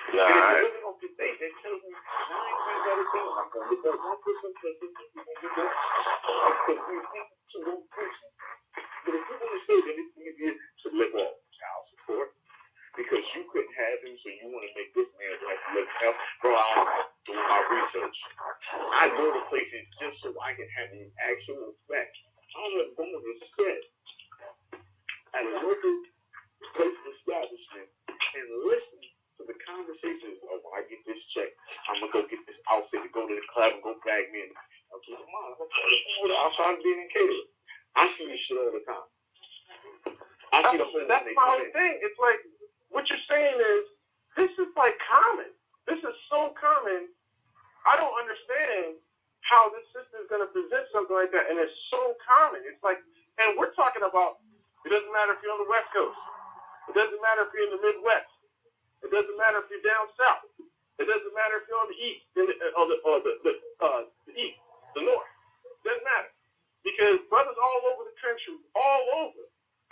And if you really don't get that, that tells me 9 times out of 10, I'm going to get that 1% that this is going to get that. Because we think to one person. But if you're going to say that it's easier to live off child support because you couldn't have him, so you want to make this man like live health, bro, I'm doing my research. I go to places just so I can have the actual facts. I'm not going instead at a local place establishment and listen to the conversations of when I get this check, I'm going to go get this outfit to go to the club and go bag me in. Okay, come on, outside being in catering. I see this shit all the time. That's my whole thing. It's like, what you're saying is, this is like common. This is so common. I don't understand how this system is going to present something like that, and it's so common. It's like, and we're talking about, it doesn't matter if you're on the West Coast. It doesn't matter if you're in the Midwest. It doesn't matter if you're down south. It doesn't matter if you're on the East, the East, the North. It doesn't matter. Because brothers all over the country, all over.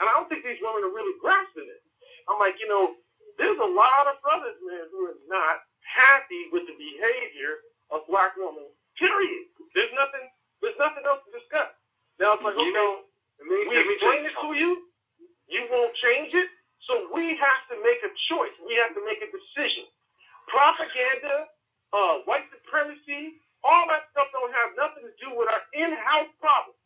And I don't think these women are really grasping it. I'm like, you know, there's a lot of brothers, man, who are not happy with the behavior of black women, period. There's nothing else to discuss. Now it's like, okay, we explain it to you, you won't change it, so we have to make a choice. We have to make a decision. propaganda, white supremacy, all that stuff don't have nothing to do with our in-house problems.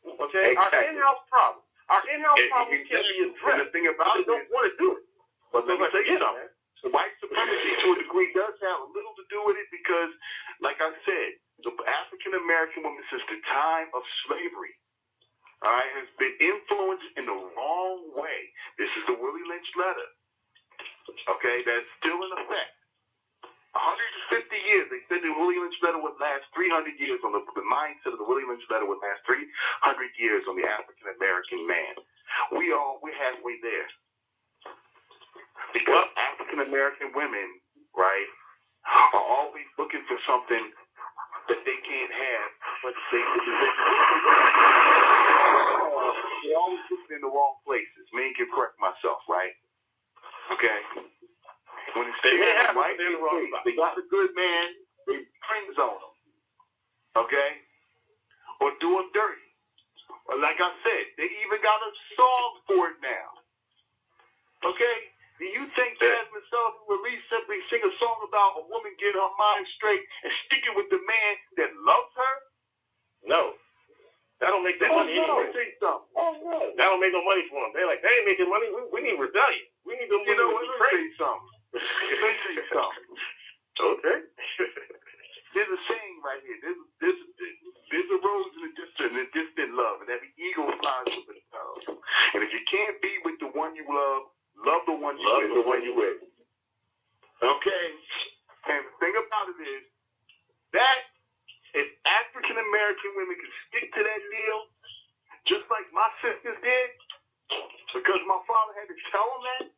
Okay? Exactly. Our in-house problems. Our in-house problems can be addressed. And the thing about it, they don't want to do it. But let me tell you something. White supremacy, to a degree, does have a little to do with it because, like I said, the African American woman since the time of slavery, all right, has been influenced in the wrong way. This is the Willie Lynch letter, okay, that's still in effect. 150 years, they said the Willie Lynch letter would last 300 years on the mindset of the Willie Lynch letter would last 300 years on the African American man. We're halfway there. Because African American women, right, are always looking for something that they can't have, but they're always looking in the wrong places. Me can correct myself, right? Okay. When it's they got a good man, they friend zone them. Okay? Or do them dirty. Or like I said, they even got a song for it now. Okay? Do you think Jasmine Sullivan will at least simply sing a song about a woman getting her mind straight and sticking with the man that loves her? No. That don't make that money anyway. That don't make no money for them. They're like, they ain't making money. We need rebellion. We need them women to be crazy. Let me tell you something. Okay. There's a saying right here. There's a rose in the distant love, and every eagle flies with itself. And if you can't be with the one you love the one you with. Okay? And the thing about it is, that if African American women can stick to that deal, just like my sisters did, because my father had to tell them that,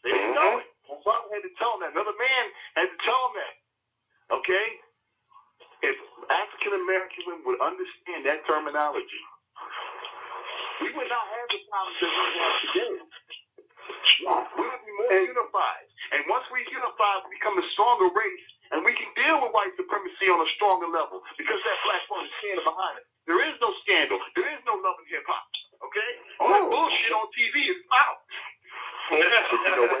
they didn't know it. My father had to tell them that. Another man had to tell them that. Okay? If African American women would understand that terminology, we would not have the problems that we have today. We would be more unified. And once we unify, we become a stronger race, and we can deal with white supremacy on a stronger level because that black woman is standing behind it. There is no scandal. There is no love in hip-hop. Okay? All that bullshit on TV is out. You know what?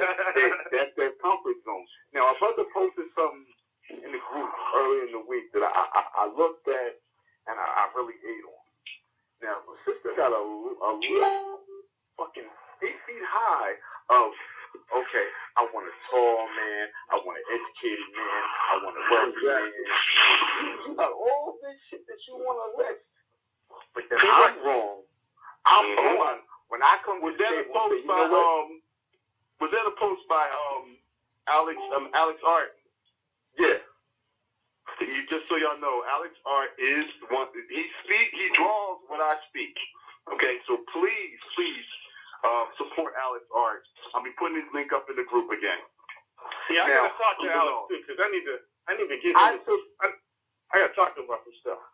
That's their comfort zone. Now, a brother posted something in the group earlier in the week that I looked at and I really ate on. Now, my sister got a little fucking 8 feet high of, okay, I want a tall man, I want an educated man, I want a wealthy man. You got all this shit that you want to list. But then I'm wrong. I'm wrong. When I come with that post by was that a post by Alex Art? Yeah. You just so y'all know, Alex Art is one. He draws when I speak. Okay, so please support Alex Art. I'll be putting his link up in the group again. Yeah, I gotta talk to Alex too, because I need to get him. I gotta talk to him about some stuff.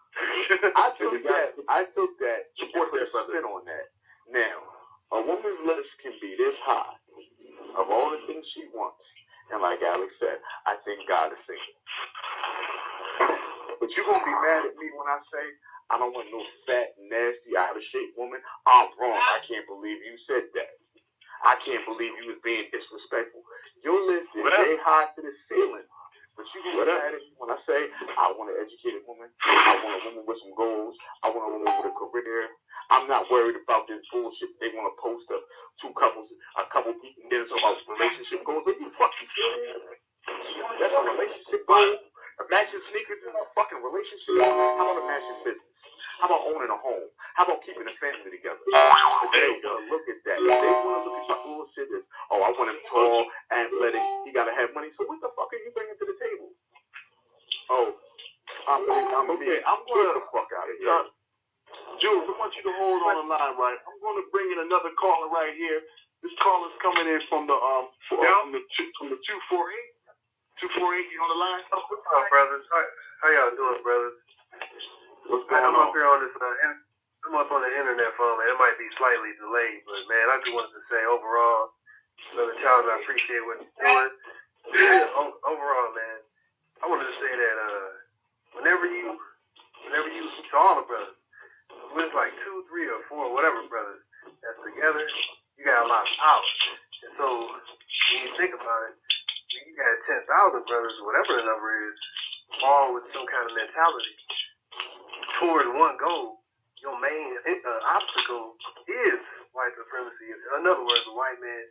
I took that. Support their spin on that. Now, a woman's list can be this high of all the things she wants. And like Alex said, I think God is single. But you're going to be mad at me when I say I don't want no fat, nasty, out-of-shape woman. I'm wrong. I can't believe you said that. I can't believe you was being disrespectful. Your list is very high to the ceiling. But you get mad at me when I say I want an educated woman. I want a woman with some goals. I want a woman with a career. I'm not worried about this bullshit. They want to post a couple people and then it's about relationship goals. Are you fucking serious? That's a relationship goal? Matching sneakers is a fucking relationship. How about a matching business? How about owning a home? How about keeping a family together? But they don't want to look at that. They want to look at your bullshit as, oh, I want him tall, athletic, he got to have money. So what the fuck are you bringing to the table? Oh, I'm going to get the fuck out of here. Jules, I want you to hold on the line, right? I'm going to bring in another caller right here. This caller's coming in from the 248. 248, you on the line? Oh, what's up, brothers? How y'all doing, brothers? What's going on? I'm up here on this. I'm up on the internet phone, man. It might be slightly delayed, but man, I just wanted to say overall, Brother Charles, I appreciate what you're doing. Overall, man, I wanted to say that whenever you, to all the brothers, when it's like 2, 3, or 4, whatever brothers that's together, you got a lot of power. And so when you think about it, you got 10,000 brothers, whatever the number is, all with some kind of mentality toward one goal, your main obstacle is white supremacy. In other words, the white man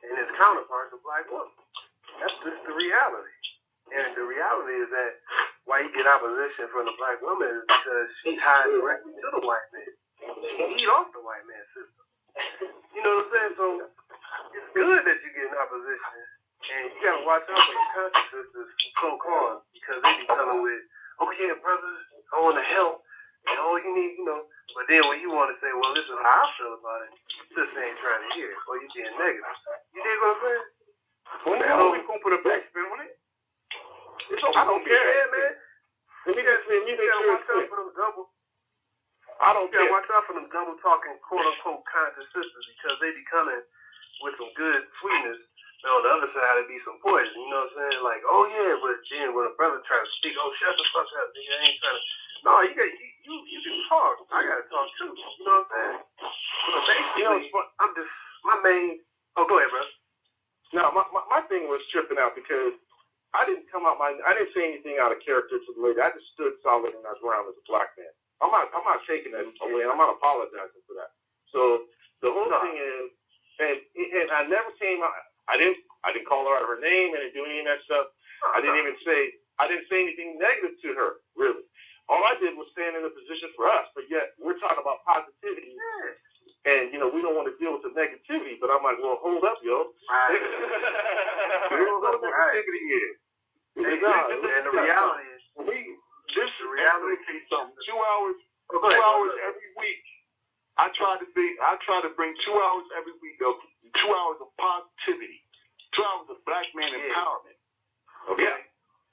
and his counterparts, the black woman. That's just the reality. And the reality is that why you get opposition from the black woman is because she tied directly to the white man. She eat off the white man's system. You know what I'm saying? So it's good that you get in opposition. And you gotta watch out for the conscious sisters, so-called, because they be coming with, oh yeah, brother, I want to help. And all you need, but then when you want to say, well, this is how I feel about it, sis ain't trying to hear it, or you being negative. You dig what I'm saying? Well, now we're going to put a backspin on it. It's okay. I don't care. Yeah, man. Let me just say, you gotta watch out for them double. I don't care. You gotta watch out for them double talking, quote unquote, conscious sisters, because they be coming with some good sweetness. Now, on the other side, it be some poison. You know what I'm saying? Like, oh yeah, but then when a brother tries to speak, oh, shut the fuck up, nigga. I ain't trying to. No, you can talk. I gotta talk too. You know what I'm saying? But basically, I'm just my main. Oh, go ahead, bro. No, my thing was tripping out because I didn't say anything out of character to the lady. I just stood solid in our ground as a black man. I'm not taking that away. I'm not apologizing for that. So the whole thing is, and I never came out. I didn't call her out her name. I didn't do any of that stuff. I didn't say anything negative to her, really. All I did was stand in a position for us, but yet we're talking about positivity, and we don't want to deal with the negativity. But I'm like, well, hold up, yo. Here's what negativity is. And the reality is, the reality is something. 2 hours every week. I try to bring 2 hours every week of 2 hours of positivity, 2 hours of black man empowerment. Okay.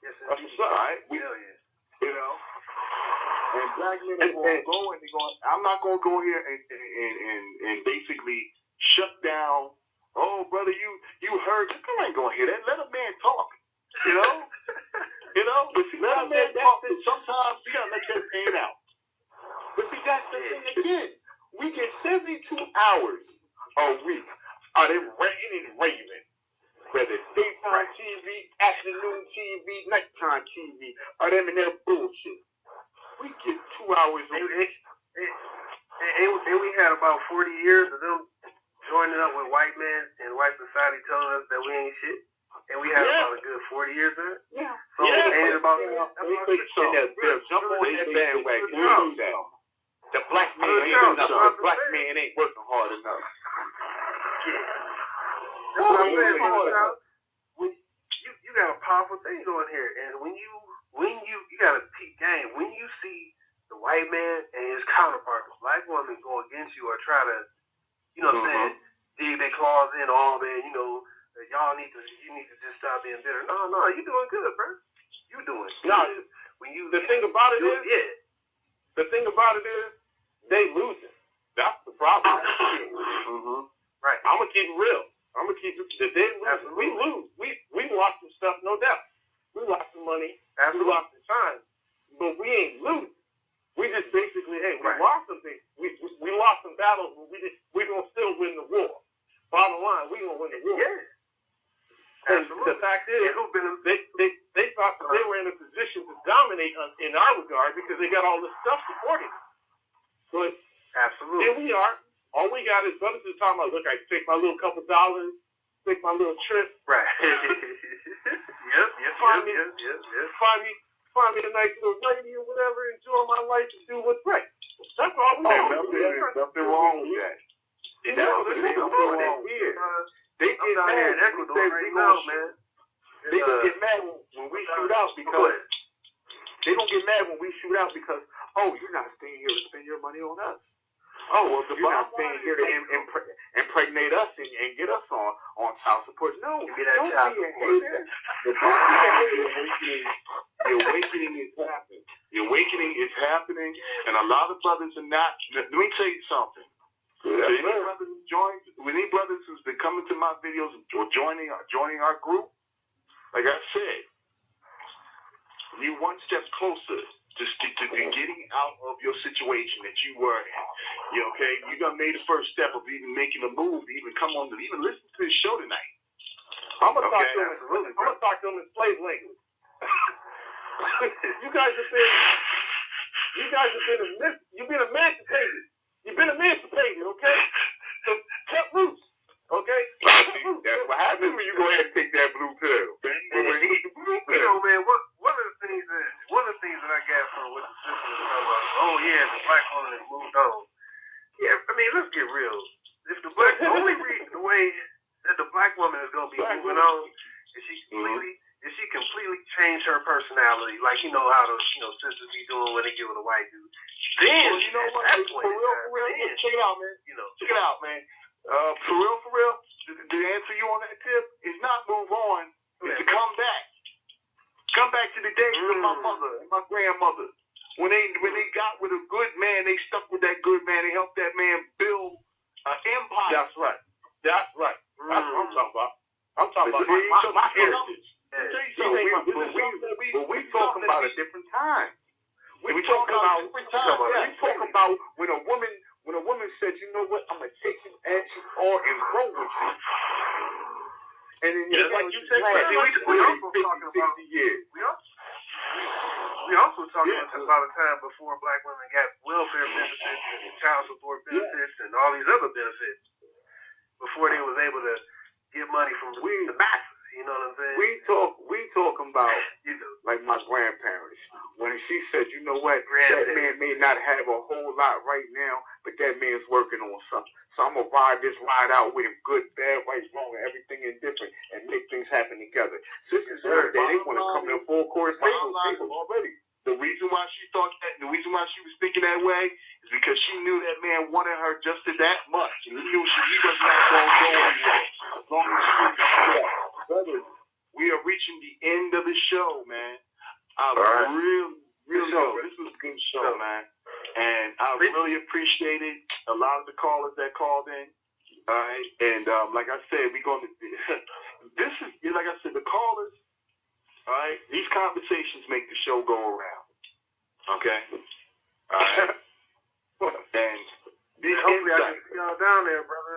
Yes, that's what's up, right? And black men are going to go and they're going. I'm not going to go here and basically shut down. Oh, brother, you heard? I ain't going to hear that. Let a man talk. But see, let a man talk. Sometimes you got to let that pain out. But see, that's the thing again. We get 72 hours a week of them ranting and raving. Whether it's daytime TV, afternoon TV, nighttime TV, or them and their bullshit. We get 2 hours a week. And we had about 40 years of them joining up with white men and white society telling us that we ain't shit. And we had about a good 40 years of it. Yeah. So ain't about they'll jump on that bandwagon. The black man ain't enough. The black man ain't working hard enough. That's what I'm saying. You got a powerful thing going here, and when you got a peak game. When you see the white man and his counterpart, the black woman, go against you or try to, dig their claws in, y'all need to just stop being bitter. No, you doing good, bro. You doing good. The thing about it is, they losing. That's the problem. Right. I'm gonna keep it real. I'm gonna keep it. They lose. We lose. We lost some stuff, no doubt. We lost some money. We lost some time, but we ain't losing. We just basically, we lost some things. We lost some battles, but we're gonna still win the war. Bottom line, we're gonna win the war. Yeah. And the fact is, they thought that they were in a position to dominate us in our regard because they got all this stuff supporting us. But here we are. All we got is brothers just talking about, look, I can take my little couple dollars, take my little trip. Right. Find me a nice little lady or whatever, enjoy my life and do what's right. That's all we do. There's nothing wrong with that. There's nothing wrong with that. They get mad in Ecuador right now, man. They gonna get mad when we shoot out because you're not staying here to spend your money on us. Oh, well, the boss staying here to impregnate us and get us on child support. No, don't be a hater. The awakening is happening. The awakening is happening, and a lot of brothers are not. Let me tell you something. Any brothers who's been coming to my videos or joining our group, like I said, you one step closer to getting out of your situation that you were in. You done made the first step of even making a move to even come on to even listen to this show tonight. I'm gonna talk to him in slave language. You guys have been emancipated. You've been emancipated, okay? So cut loose, okay? That's what happens when you go ahead and take that blue pill. You know, man, one of the things that I got from what the sister was talking about, oh yeah, the black woman has moved on. Yeah, I mean, let's get real. If the only reason the way that the black woman is gonna be moving on is she completely changed her personality, like you know how the sisters be doing when they get with a white dude. Then you know what? For real, check it out, man. Check it out, man. For real, to answer you on that tip is not move on, is to come back. Come back to the days of my mother and my grandmother. When they got with a good man, they stuck with that good man. They helped that man build an empire. That's right. That's what I'm talking about. I'm talking about my heritage. But we talking about a different time. We talking about when a woman said, you know what, I'm gonna take you as you are and grow with you. And then like you said, we also talking about 60 years. We also talking about a time before black women got welfare benefits and child support benefits and all these other benefits before they was able to get money from the masses. You know what I'm saying? We talking about like my grandparents. When she said, you know what, that man may not have a whole lot right now, but that man's working on something. So I'm gonna ride out with him, good, bad, right, wrong, everything indifferent, and make things happen together. Sisters heard that they want to come to a full course table already. The reason why she thought that, the reason why she was thinking that way, is because she knew that man wanted her just that much, and he knew he was not going to go anywhere as long as she was there. Brothers, we are reaching the end of the show, man. Really, this was a good show, man. And I really appreciated a lot of the callers that called in. All right, and like I said, we're going to. This is like I said, the callers. All right, these conversations make the show go around. Okay. All right. And hopefully I can see y'all down there, brother.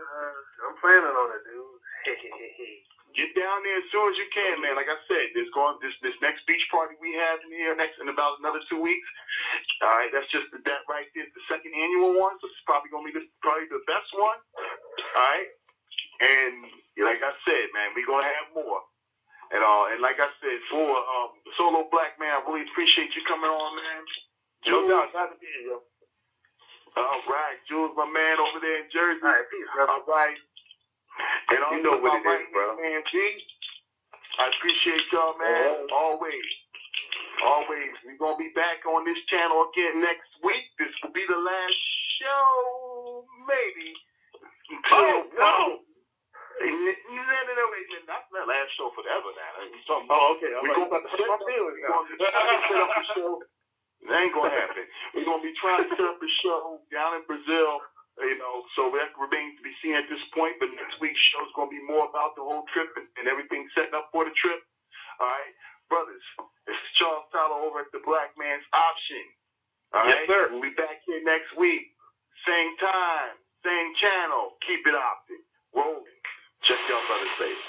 I'm planning on it, dude. Get down there as soon as you can, man. Like I said, this next beach party we have in here in about another 2 weeks. All right, that's just that right there, the second annual one. So it's probably gonna be probably the best one. All right, and like I said, man, we're gonna have more. And like I said, for Solo Black Man, I really appreciate you coming on, man. Jules, glad to be here, yo. All right, Jules, my man over there in Jersey. All right, peace, brother. All right. And you know what it is, bro. Man, G, I appreciate y'all, man. Always. We're going to be back on this channel again next week. This will be the last show, maybe. No. No, wait, that's not last show forever now. Okay. We're going to set up the show. That ain't going to happen. We're going to be trying to set up a show down in Brazil. So that remains to be seen at this point. But next week's show is going to be more about the whole trip and everything setting up for the trip. All right, brothers. This is Charles Tyler over at the Black Man's Option. All right, sir. We'll be back here next week, same time, same channel. Keep it optic. Rolling. Check y'all brothers' face.